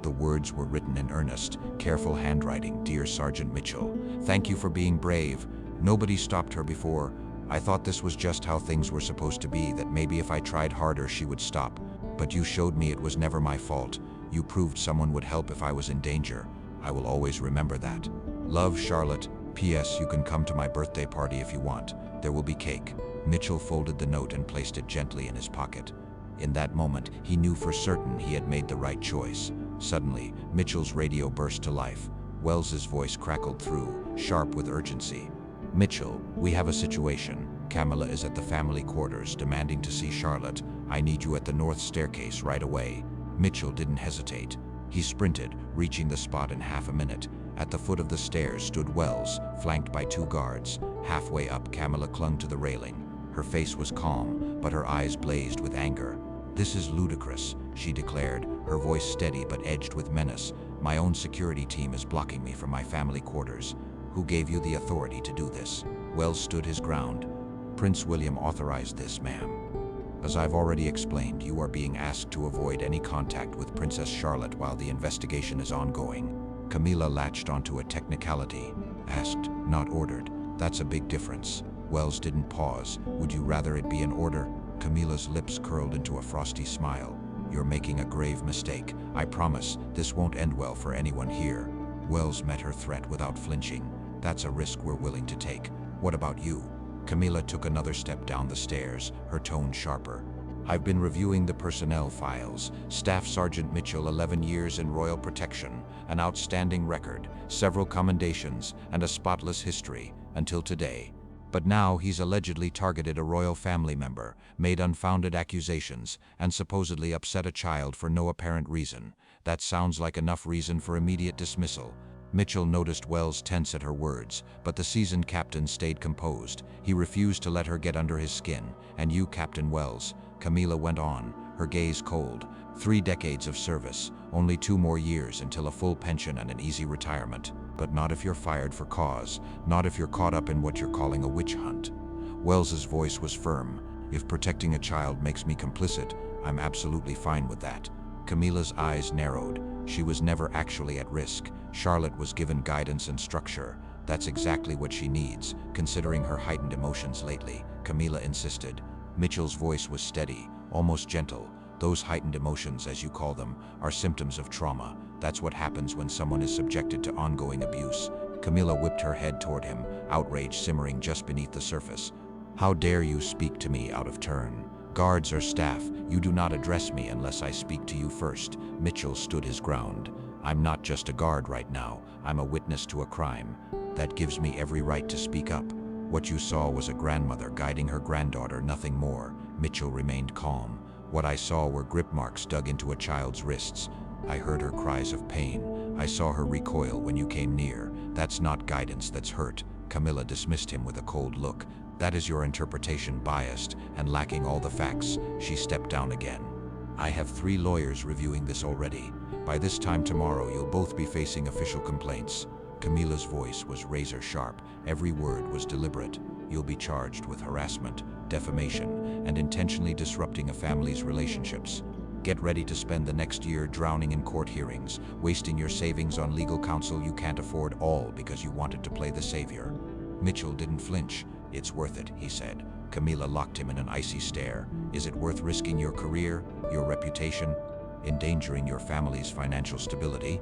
The words were written in earnest, careful handwriting. "Dear Sergeant Mitchell, thank you for being brave. Nobody stopped her before. I thought this was just how things were supposed to be, that maybe if I tried harder she would stop. But you showed me it was never my fault. You proved someone would help if I was in danger. I will always remember that. Love, Charlotte. P.S. You can come to my birthday party if you want. There will be cake." Mitchell folded the note and placed it gently in his pocket. In that moment, he knew for certain he had made the right choice. Suddenly, Mitchell's radio burst to life. Wells's voice crackled through, sharp with urgency. "Mitchell, we have a situation. Camilla is at the family quarters, demanding to see Charlotte. I need you at the north staircase right away." Mitchell didn't hesitate. He sprinted, reaching the spot in half a minute. At the foot of the stairs stood Wells, flanked by 2 guards. Halfway up, Camilla clung to the railing. Her face was calm, but her eyes blazed with anger. "This is ludicrous," she declared, her voice steady but edged with menace. "My own security team is blocking me from my family quarters. Who gave you the authority to do this?" Wells stood his ground. "Prince William authorized this, ma'am. As I've already explained, you are being asked to avoid any contact with Princess Charlotte while the investigation is ongoing." Camilla latched onto a technicality. "Asked, not ordered. That's a big difference." Wells didn't pause. "Would you rather it be an order?" Camilla's lips curled into a frosty smile. "You're making a grave mistake. I promise this won't end well for anyone here." Wells met her threat without flinching. "That's a risk we're willing to take. What about you?" Camilla took another step down the stairs, her tone sharper. "I've been reviewing the personnel files. Staff Sergeant Mitchell, 11 years in royal protection, an outstanding record, several commendations, and a spotless history, until today." But now he's allegedly targeted a royal family member, made unfounded accusations, and supposedly upset a child for no apparent reason. That sounds like enough reason for immediate dismissal. Mitchell noticed Wells tense at her words, but the seasoned captain stayed composed. He refused to let her get under his skin. "And you, Captain Wells," Camila went on, her gaze cold. 3 decades of service, only 2 more years until a full pension and an easy retirement. But not if you're fired for cause, not if you're caught up in what you're calling a witch hunt. Wells's voice was firm. "If protecting a child makes me complicit, I'm absolutely fine with that." Camila's eyes narrowed. She was never actually at risk. Charlotte was given guidance and structure. That's exactly what she needs, considering her heightened emotions lately, Camila insisted. Mitchell's voice was steady, almost gentle. "Those heightened emotions, as you call them, are symptoms of trauma. That's what happens when someone is subjected to ongoing abuse." Camila whipped her head toward him, outrage simmering just beneath the surface. "How dare you speak to me out of turn? Guards or staff, you do not address me unless I speak to you first." Mitchell stood his ground. "I'm not just a guard right now, I'm a witness to a crime. That gives me every right to speak up. What you saw was a grandmother guiding her granddaughter, nothing more." Mitchell remained calm. "What I saw were grip marks dug into a child's wrists. I heard her cries of pain. I saw her recoil when you came near. That's not guidance, that's hurt." Camila dismissed him with a cold look. "That is your interpretation, biased and lacking all the facts." She stepped down again. "I have 3 lawyers reviewing this already. By this time tomorrow, you'll both be facing official complaints." Camila's voice was razor sharp. Every word was deliberate. "You'll be charged with harassment, defamation, and intentionally disrupting a family's relationships. Get ready to spend the next year drowning in court hearings, wasting your savings on legal counsel you can't afford, all because you wanted to play the savior." Mitchell didn't flinch. "It's worth it," he said. Camila locked him in an icy stare. "Is it worth risking your career, your reputation, endangering your family's financial stability?"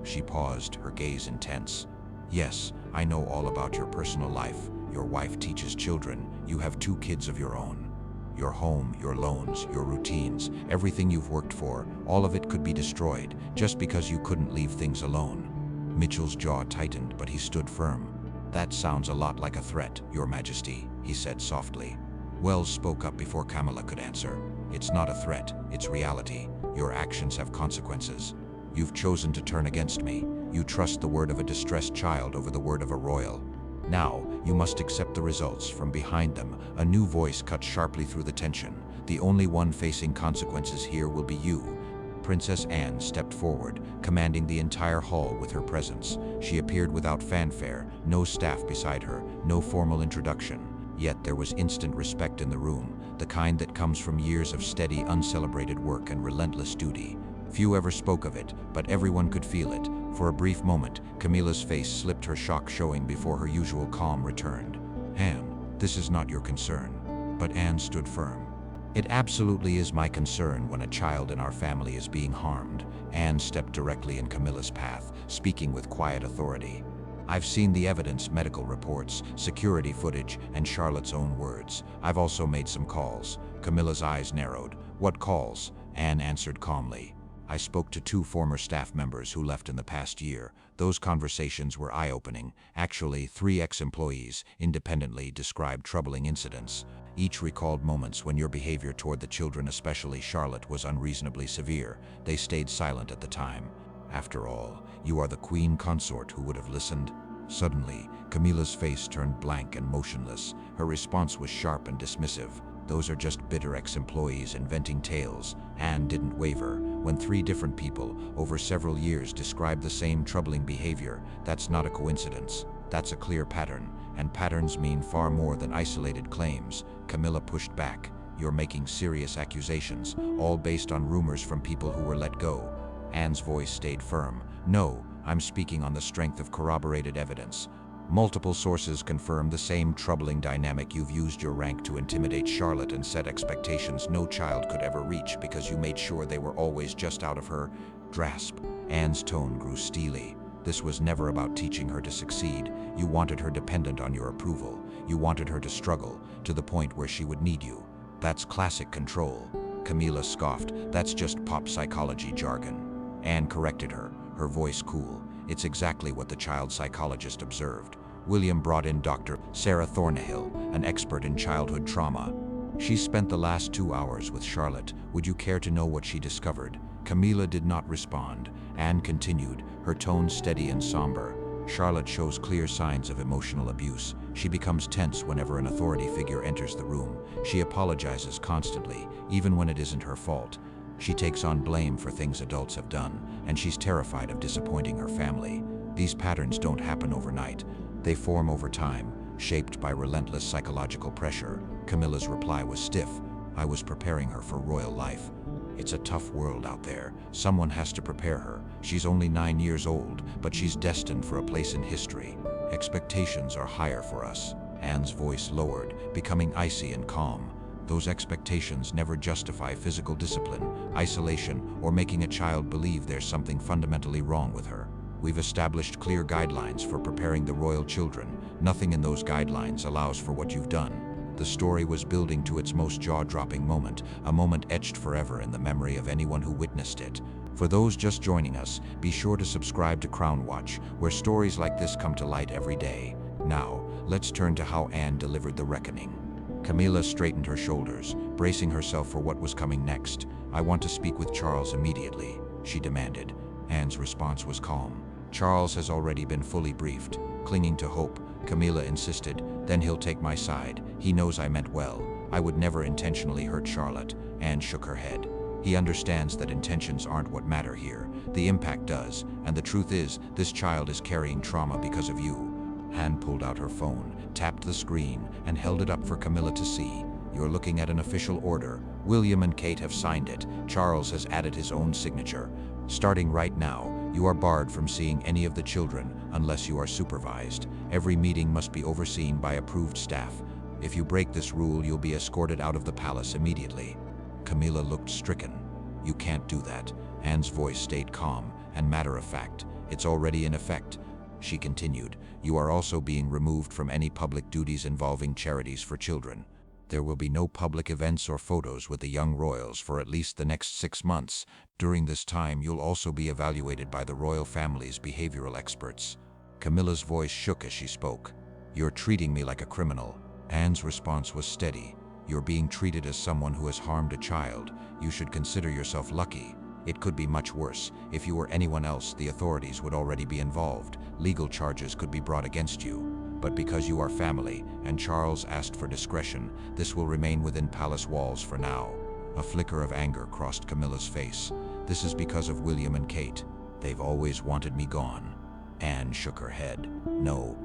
She paused, her gaze intense. "Yes, I know all about your personal life. Your wife teaches children. You have 2 kids of your own. Your home, your loans, your routines, everything you've worked for, all of it could be destroyed just because you couldn't leave things alone." Mitchell's jaw tightened, but he stood firm. "That sounds a lot like a threat, Your Majesty," he said softly. Wells spoke up before Camila could answer. "It's not a threat, it's reality. Your actions have consequences. You've chosen to turn against me. You trust the word of a distressed child over the word of a royal. Now, you must accept the results." From behind them, a new voice cut sharply through the tension. "The only one facing consequences here will be you." Princess Anne stepped forward, commanding the entire hall with her presence. She appeared without fanfare, no staff beside her, no formal introduction. Yet there was instant respect in the room, the kind that comes from years of steady, uncelebrated work and relentless duty. Few ever spoke of it, but everyone could feel it. For a brief moment, Camila's face slipped, her shock showing before her usual calm returned. "Anne, this is not your concern." But Anne stood firm. "It absolutely is my concern when a child in our family is being harmed." Anne stepped directly in Camila's path, speaking with quiet authority. "I've seen the evidence, medical reports, security footage, and Charlotte's own words. I've also made some calls." Camila's eyes narrowed. "What calls?" Anne answered calmly. "I spoke to 2 former staff members who left in the past year. Those conversations were eye-opening. Actually, 3 ex-employees independently described troubling incidents. Each recalled moments when your behavior toward the children, especially Charlotte, was unreasonably severe. They stayed silent at the time. After all, you are the queen consort who would have listened." Suddenly, Camila's face turned blank and motionless. Her response was sharp and dismissive. "Those are just bitter ex-employees inventing tales." Anne didn't waver. When 3 different people, over several years, described the same troubling behavior, that's not a coincidence. That's a clear pattern, and patterns mean far more than isolated claims. Camila pushed back. "You're making serious accusations, all based on rumors from people who were let go." Anne's voice stayed firm. "No, I'm speaking on the strength of corroborated evidence. Multiple sources confirm the same troubling dynamic. You've used your rank to intimidate Charlotte and set expectations no child could ever reach because you made sure they were always just out of her grasp." Anne's tone grew steely. "This was never about teaching her to succeed. You wanted her dependent on your approval. You wanted her to struggle, to the point where she would need you. That's classic control." Camila scoffed. "That's just pop psychology jargon." Anne corrected her, her voice cool. "It's exactly what the child psychologist observed. William brought in Dr. Sarah Thornhill, an expert in childhood trauma. She spent the last 2 hours with Charlotte. Would you care to know what she discovered? Camila did not respond. Anne continued, her tone steady and somber. Charlotte shows clear signs of emotional abuse. She becomes tense whenever an authority figure enters the room. She apologizes constantly, even when it isn't her fault. She takes on blame for things adults have done, and she's terrified of disappointing her family. These patterns don't happen overnight. They form over time, shaped by relentless psychological pressure. Camilla's reply was stiff. I was preparing her for royal life. It's a tough world out there. Someone has to prepare her. She's only 9 years old, but she's destined for a place in history. Expectations are higher for us. Anne's voice lowered, becoming icy and calm. Those expectations never justify physical discipline, isolation, or making a child believe there's something fundamentally wrong with her. We've established clear guidelines for preparing the royal children. Nothing in those guidelines allows for what you've done. The story was building to its most jaw-dropping moment, a moment etched forever in the memory of anyone who witnessed it. For those just joining us, be sure to subscribe to Crown Watch, where stories like this come to light every day. Now, let's turn to how Anne delivered the reckoning. Camilla straightened her shoulders, bracing herself for what was coming next. I want to speak with Charles immediately, she demanded. Anne's response was calm. Charles has already been fully briefed. Clinging to hope, Camilla insisted, then he'll take my side. He knows I meant well. I would never intentionally hurt Charlotte. Anne shook her head. He understands that intentions aren't what matter here. The impact does, and the truth is, this child is carrying trauma because of you. Anne pulled out her phone, tapped the screen, and held it up for Camilla to see. You're looking at an official order. William and Kate have signed it. Charles has added his own signature. Starting right now, you are barred from seeing any of the children unless you are supervised. Every meeting must be overseen by approved staff. If you break this rule, you'll be escorted out of the palace immediately. Camilla looked stricken. You can't do that. Anne's voice stayed calm and matter-of-fact. It's already in effect. She continued, you are also being removed from any public duties involving charities for children. There will be no public events or photos with the young royals for at least the next 6 months. During this time, you'll also be evaluated by the royal family's behavioral experts. Camilla's voice shook as she spoke. You're treating me like a criminal. Anne's response was steady. You're being treated as someone who has harmed a child. You should consider yourself lucky. It could be much worse. If you were anyone else, the authorities would already be involved. Legal charges could be brought against you. But because you are family, and Charles asked for discretion, this will remain within palace walls for now. A flicker of anger crossed Camilla's face. This is because of William and Kate. They've always wanted me gone. Anne shook her head. No,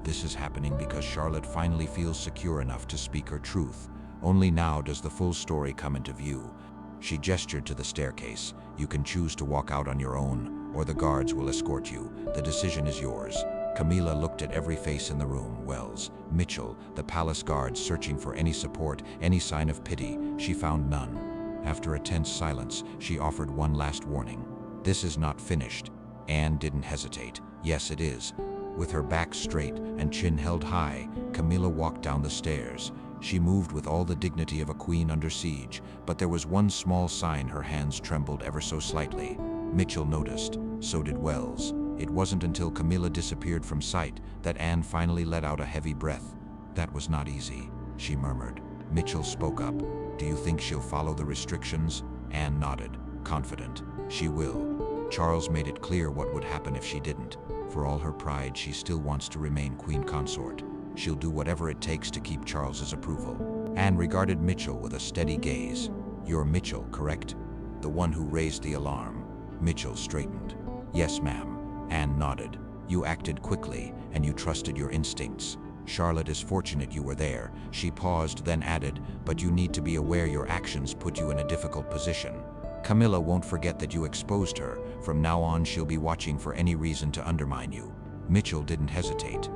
this is happening because Charlotte finally feels secure enough to speak her truth. Only now does the full story come into view. She gestured to the staircase. You can choose to walk out on your own, or the guards will escort you. The decision is yours. Camilla looked at every face in the room. Wells, Mitchell, the palace guards searching for any support, any sign of pity. She found none. After a tense silence, she offered one last warning. This is not finished. Anne didn't hesitate. Yes, it is. With her back straight and chin held high, Camilla walked down the stairs. She moved with all the dignity of a queen under siege, but there was one small sign her hands trembled ever so slightly. Mitchell noticed. So did Wells. It wasn't until Camilla disappeared from sight that Anne finally let out a heavy breath. That was not easy, she murmured. Mitchell spoke up. Do you think she'll follow the restrictions? Anne nodded, confident. She will. Charles made it clear what would happen if she didn't. For all her pride, she still wants to remain queen consort. She'll do whatever it takes to keep Charles's approval. Anne regarded Mitchell with a steady gaze. You're Mitchell, correct? The one who raised the alarm. Mitchell straightened. Yes, ma'am. Anne nodded. You acted quickly, and you trusted your instincts. Charlotte is fortunate you were there. She paused, then added, but you need to be aware your actions put you in a difficult position. Camilla won't forget that you exposed her. From now on, she'll be watching for any reason to undermine you. Mitchell didn't hesitate.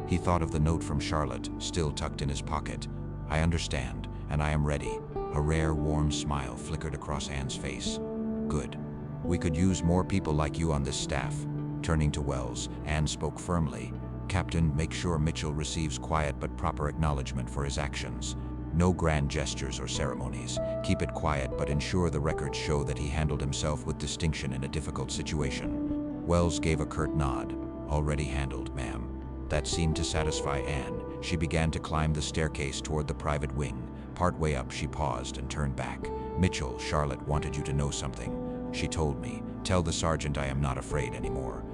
He thought of the note from Charlotte, still tucked in his pocket. I understand, and I am ready. A rare, warm smile flickered across Anne's face. Good. We could use more people like you on this staff. Turning to Wells, Anne spoke firmly. Captain, make sure Mitchell receives quiet but proper acknowledgement for his actions. No grand gestures or ceremonies. Keep it quiet, but ensure the records show that he handled himself with distinction in a difficult situation. Wells gave a curt nod. Already handled, ma'am. That seemed to satisfy Anne. She began to climb the staircase toward the private wing. Partway up, she paused and turned back. "Mitchell, Charlotte wanted you to know something. She told me, tell the sergeant I am not afraid anymore.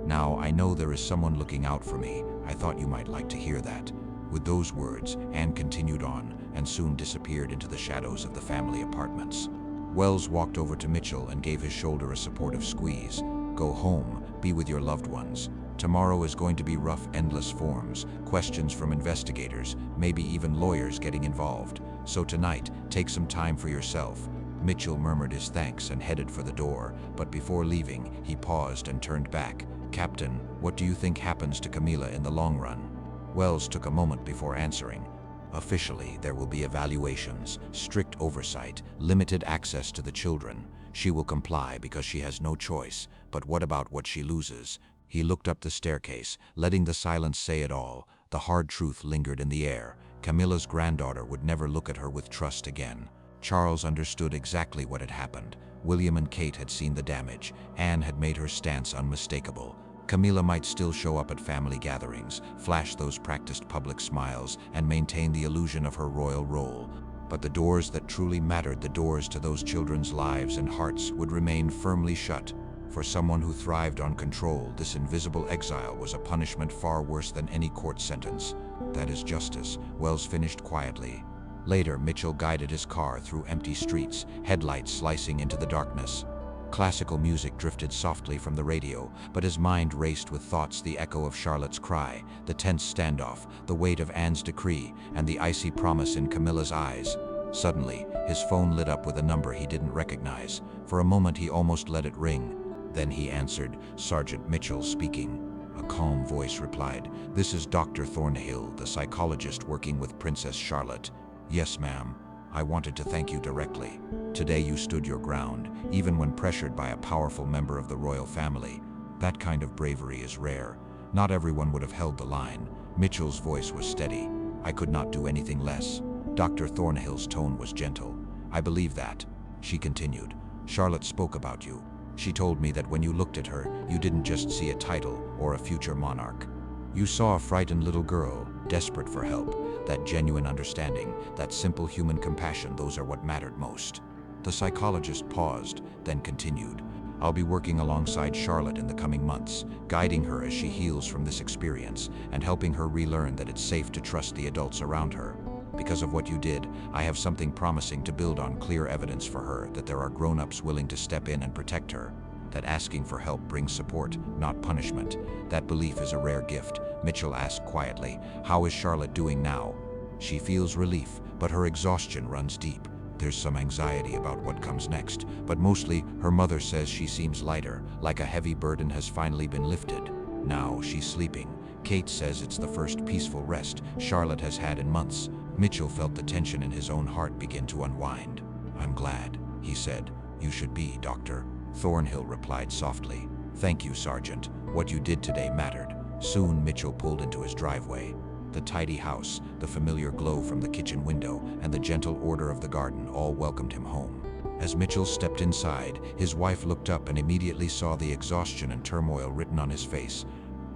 Now, I know there is someone looking out for me. I thought you might like to hear that." With those words, Anne continued on and soon disappeared into the shadows of the family apartments. Wells walked over to Mitchell and gave his shoulder a supportive squeeze. "Go home, be with your loved ones. Tomorrow is going to be rough, endless forms, questions from investigators, maybe even lawyers getting involved. So tonight, take some time for yourself." Mitchell murmured his thanks and headed for the door, but before leaving, he paused and turned back. "Captain, what do you think happens to Camila in the long run?" Wells took a moment before answering. "Officially, there will be evaluations, strict oversight, limited access to the children. She will comply because she has no choice, but what about what she loses?" He looked up the staircase, letting the silence say it all. The hard truth lingered in the air. Camilla's granddaughter would never look at her with trust again. Charles understood exactly what had happened. William and Kate had seen the damage. Anne had made her stance unmistakable. Camila might still show up at family gatherings, flash those practiced public smiles, and maintain the illusion of her royal role. But the doors that truly mattered, the doors to those children's lives and hearts, would remain firmly shut. For someone who thrived on control, this invisible exile was a punishment far worse than any court sentence. "That is justice," Wells finished quietly. Later, Mitchell guided his car through empty streets, headlights slicing into the darkness. Classical music drifted softly from the radio, but his mind raced with thoughts: the echo of Charlotte's cry, the tense standoff, the weight of Anne's decree, and the icy promise in Camilla's eyes. Suddenly, his phone lit up with a number he didn't recognize. For a moment, he almost let it ring. Then he answered. "Sergeant Mitchell speaking." A calm voice replied. "This is Dr. Thornhill, the psychologist working with Princess Charlotte." "Yes, ma'am. I wanted to thank you directly. Today you stood your ground, even when pressured by a powerful member of the royal family. That kind of bravery is rare. Not everyone would have held the line." Mitchell's voice was steady. "I could not do anything less." Dr. Thornhill's tone was gentle. "I believe that," she continued. "Charlotte spoke about you. She told me that when you looked at her, you didn't just see a title or a future monarch. You saw a frightened little girl, desperate for help. That genuine understanding, that simple human compassion, those are what mattered most." The psychologist paused, then continued. "I'll be working alongside Charlotte in the coming months, guiding her as she heals from this experience, and helping her relearn that it's safe to trust the adults around her. Because of what you did, I have something promising to build on, clear evidence for her that there are grown-ups willing to step in and protect her. That asking for help brings support, not punishment. That belief is a rare gift." Mitchell asked quietly, "How is Charlotte doing now?" "She feels relief, but her exhaustion runs deep. There's some anxiety about what comes next, but mostly her mother says she seems lighter, like a heavy burden has finally been lifted. Now she's sleeping. Kate says it's the first peaceful rest Charlotte has had in months." Mitchell felt the tension in his own heart begin to unwind. "I'm glad," he said. "You should be, Doctor." Thornhill replied softly. "Thank you, Sergeant. What you did today mattered." Soon Mitchell pulled into his driveway. The tidy house, the familiar glow from the kitchen window, and the gentle order of the garden all welcomed him home. As Mitchell stepped inside, his wife looked up and immediately saw the exhaustion and turmoil written on his face.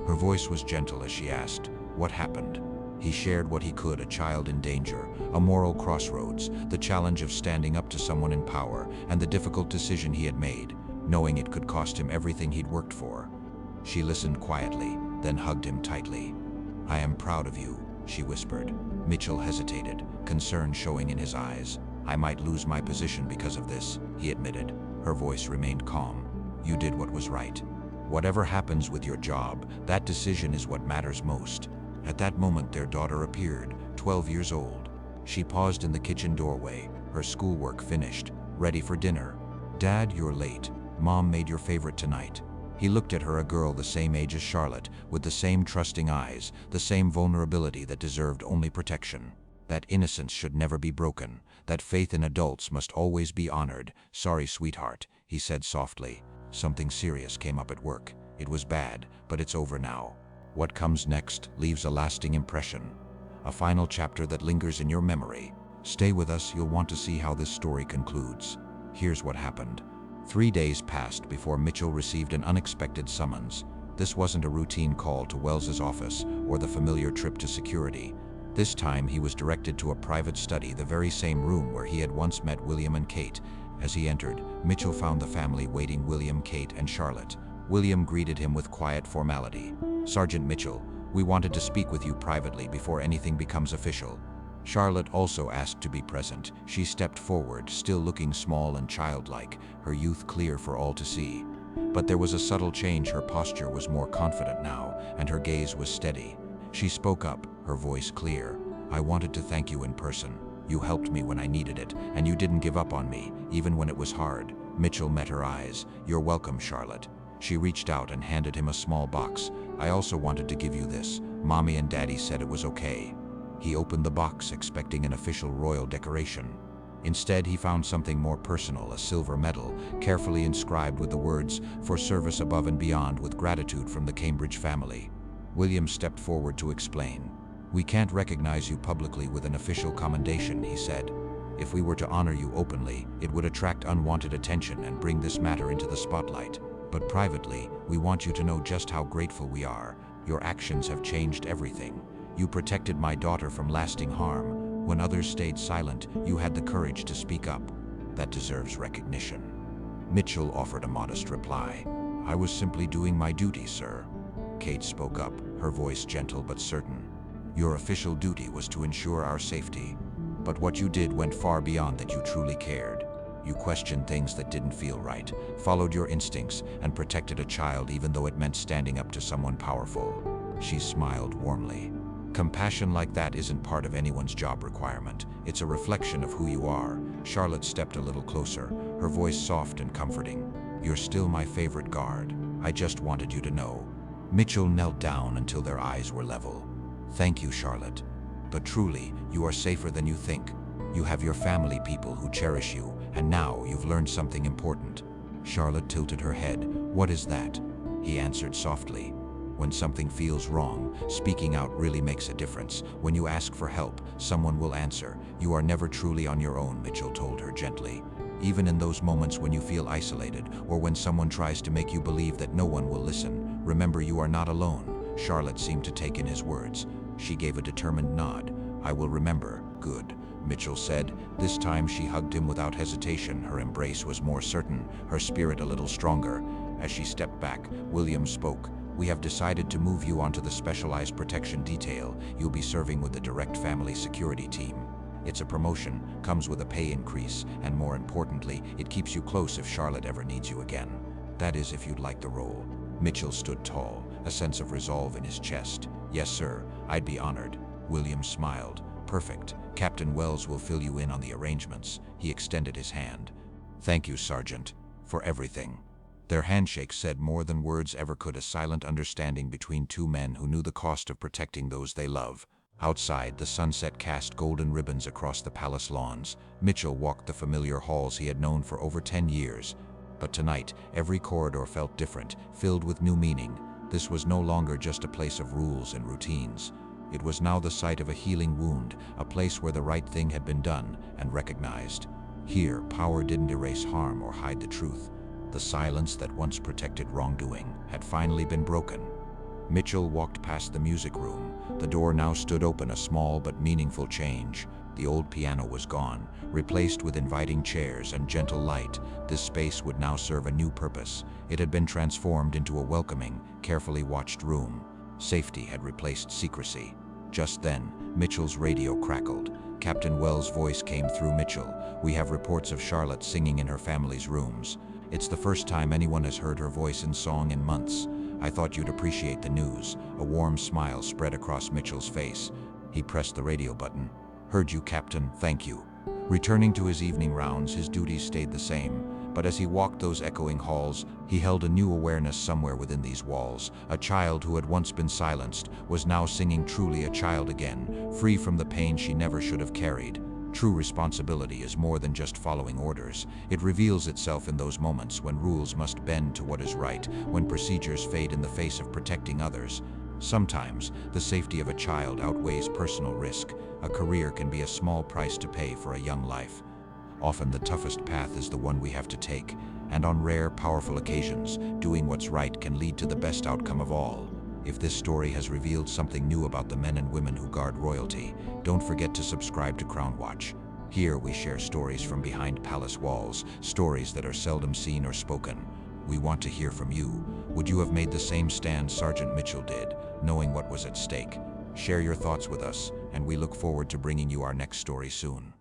Her voice was gentle as she asked, "What happened?" He shared what he could: a child in danger, a moral crossroads, the challenge of standing up to someone in power, and the difficult decision he had made, knowing it could cost him everything he'd worked for. She listened quietly, then hugged him tightly. "I am proud of you," she whispered. Mitchell hesitated, concern showing in his eyes. "I might lose my position because of this," he admitted. Her voice remained calm. "You did what was right. Whatever happens with your job, that decision is what matters most." At that moment, their daughter appeared, 12 years old. She paused in the kitchen doorway, her schoolwork finished, ready for dinner. "Dad, you're late. Mom made your favorite tonight." He looked at her, a girl the same age as Charlotte, with the same trusting eyes, the same vulnerability that deserved only protection. That innocence should never be broken, that faith in adults must always be honored. "Sorry, sweetheart," he said softly. "Something serious came up at work. It was bad, but it's over now. What comes next leaves a lasting impression, a final chapter that lingers in your memory. Stay with us, you'll want to see how this story concludes." Here's what happened. 3 days passed before Mitchell received an unexpected summons. This wasn't a routine call to Wells's office or the familiar trip to security. This time he was directed to a private study, the very same room where he had once met William and Kate. As he entered, Mitchell found the family waiting: William, Kate, and Charlotte. William greeted him with quiet formality. "Sergeant Mitchell, we wanted to speak with you privately before anything becomes official." Charlotte also asked to be present. She stepped forward, still looking small and childlike, her youth clear for all to see. But there was a subtle change. Her posture was more confident now, and her gaze was steady. She spoke up, her voice clear. "I wanted to thank you in person. You helped me when I needed it, and you didn't give up on me, even when it was hard." Mitchell met her eyes. "You're welcome, Charlotte." She reached out and handed him a small box. "I also wanted to give you this. Mommy and Daddy said it was okay." He opened the box, expecting an official royal decoration. Instead, he found something more personal: a silver medal, carefully inscribed with the words, "For service above and beyond, with gratitude from the Cambridge family." William stepped forward to explain. "We can't recognize you publicly with an official commendation," he said. "If we were to honor you openly, it would attract unwanted attention and bring this matter into the spotlight. But privately, we want you to know just how grateful we are. Your actions have changed everything. You protected my daughter from lasting harm. When others stayed silent, you had the courage to speak up. That deserves recognition." Mitchell offered a modest reply. "I was simply doing my duty, sir." Kate spoke up, her voice gentle but certain. "Your official duty was to ensure our safety. But what you did went far beyond that. You truly cared. You questioned things that didn't feel right, followed your instincts, and protected a child even though it meant standing up to someone powerful." She smiled warmly. "Compassion like that isn't part of anyone's job requirement. It's a reflection of who you are." Charlotte stepped a little closer, her voice soft and comforting. "You're still my favorite guard. I just wanted you to know." Mitchell knelt down until their eyes were level. "Thank you, Charlotte. But truly, you are safer than you think. You have your family, people who cherish you, and now you've learned something important." Charlotte tilted her head. "What is that?" He answered softly. "When something feels wrong, speaking out really makes a difference. When you ask for help, someone will answer. You are never truly on your own," Mitchell told her gently. "Even in those moments when you feel isolated, or when someone tries to make you believe that no one will listen, remember you are not alone." Charlotte seemed to take in his words. She gave a determined nod. "I will remember." "Good," Mitchell said. This time she hugged him without hesitation. Her embrace was more certain, her spirit a little stronger. As she stepped back, William spoke. "We have decided to move you onto the specialized protection detail. You'll be serving with the direct family security team. It's a promotion, comes with a pay increase, and more importantly, it keeps you close if Charlotte ever needs you again. That is, if you'd like the role." Mitchell stood tall, a sense of resolve in his chest. "Yes, sir, I'd be honored." William smiled. "Perfect. Captain Wells will fill you in on the arrangements." He extended his hand. "Thank you, Sergeant, for everything." Their handshake said more than words ever could, a silent understanding between two men who knew the cost of protecting those they love. Outside, the sunset cast golden ribbons across the palace lawns. Mitchell walked the familiar halls he had known for over 10 years. But tonight, every corridor felt different, filled with new meaning. This was no longer just a place of rules and routines. It was now the site of a healing wound, a place where the right thing had been done and recognized. Here, power didn't erase harm or hide the truth. The silence that once protected wrongdoing had finally been broken. Mitchell walked past the music room. The door now stood open, a small but meaningful change. The old piano was gone, replaced with inviting chairs and gentle light. This space would now serve a new purpose. It had been transformed into a welcoming, carefully watched room. Safety had replaced secrecy. Just then, Mitchell's radio crackled. Captain Wells' voice came through. "Mitchell, we have reports of Charlotte singing in her family's rooms. It's the first time anyone has heard her voice in song in months. I thought you'd appreciate the news." A warm smile spread across Mitchell's face. He pressed the radio button. "Heard you, Captain. Thank you." Returning to his evening rounds, his duties stayed the same. But as he walked those echoing halls, he held a new awareness. Somewhere within these walls, a child who had once been silenced was now singing, truly a child again, free from the pain she never should have carried. True responsibility is more than just following orders. It reveals itself in those moments when rules must bend to what is right, when procedures fade in the face of protecting others. Sometimes, the safety of a child outweighs personal risk. A career can be a small price to pay for a young life. Often the toughest path is the one we have to take, and on rare, powerful occasions, doing what's right can lead to the best outcome of all. If this story has revealed something new about the men and women who guard royalty, don't forget to subscribe to Crown Watch. Here we share stories from behind palace walls, stories that are seldom seen or spoken. We want to hear from you. Would you have made the same stand Sergeant Mitchell did, knowing what was at stake? Share your thoughts with us, and we look forward to bringing you our next story soon.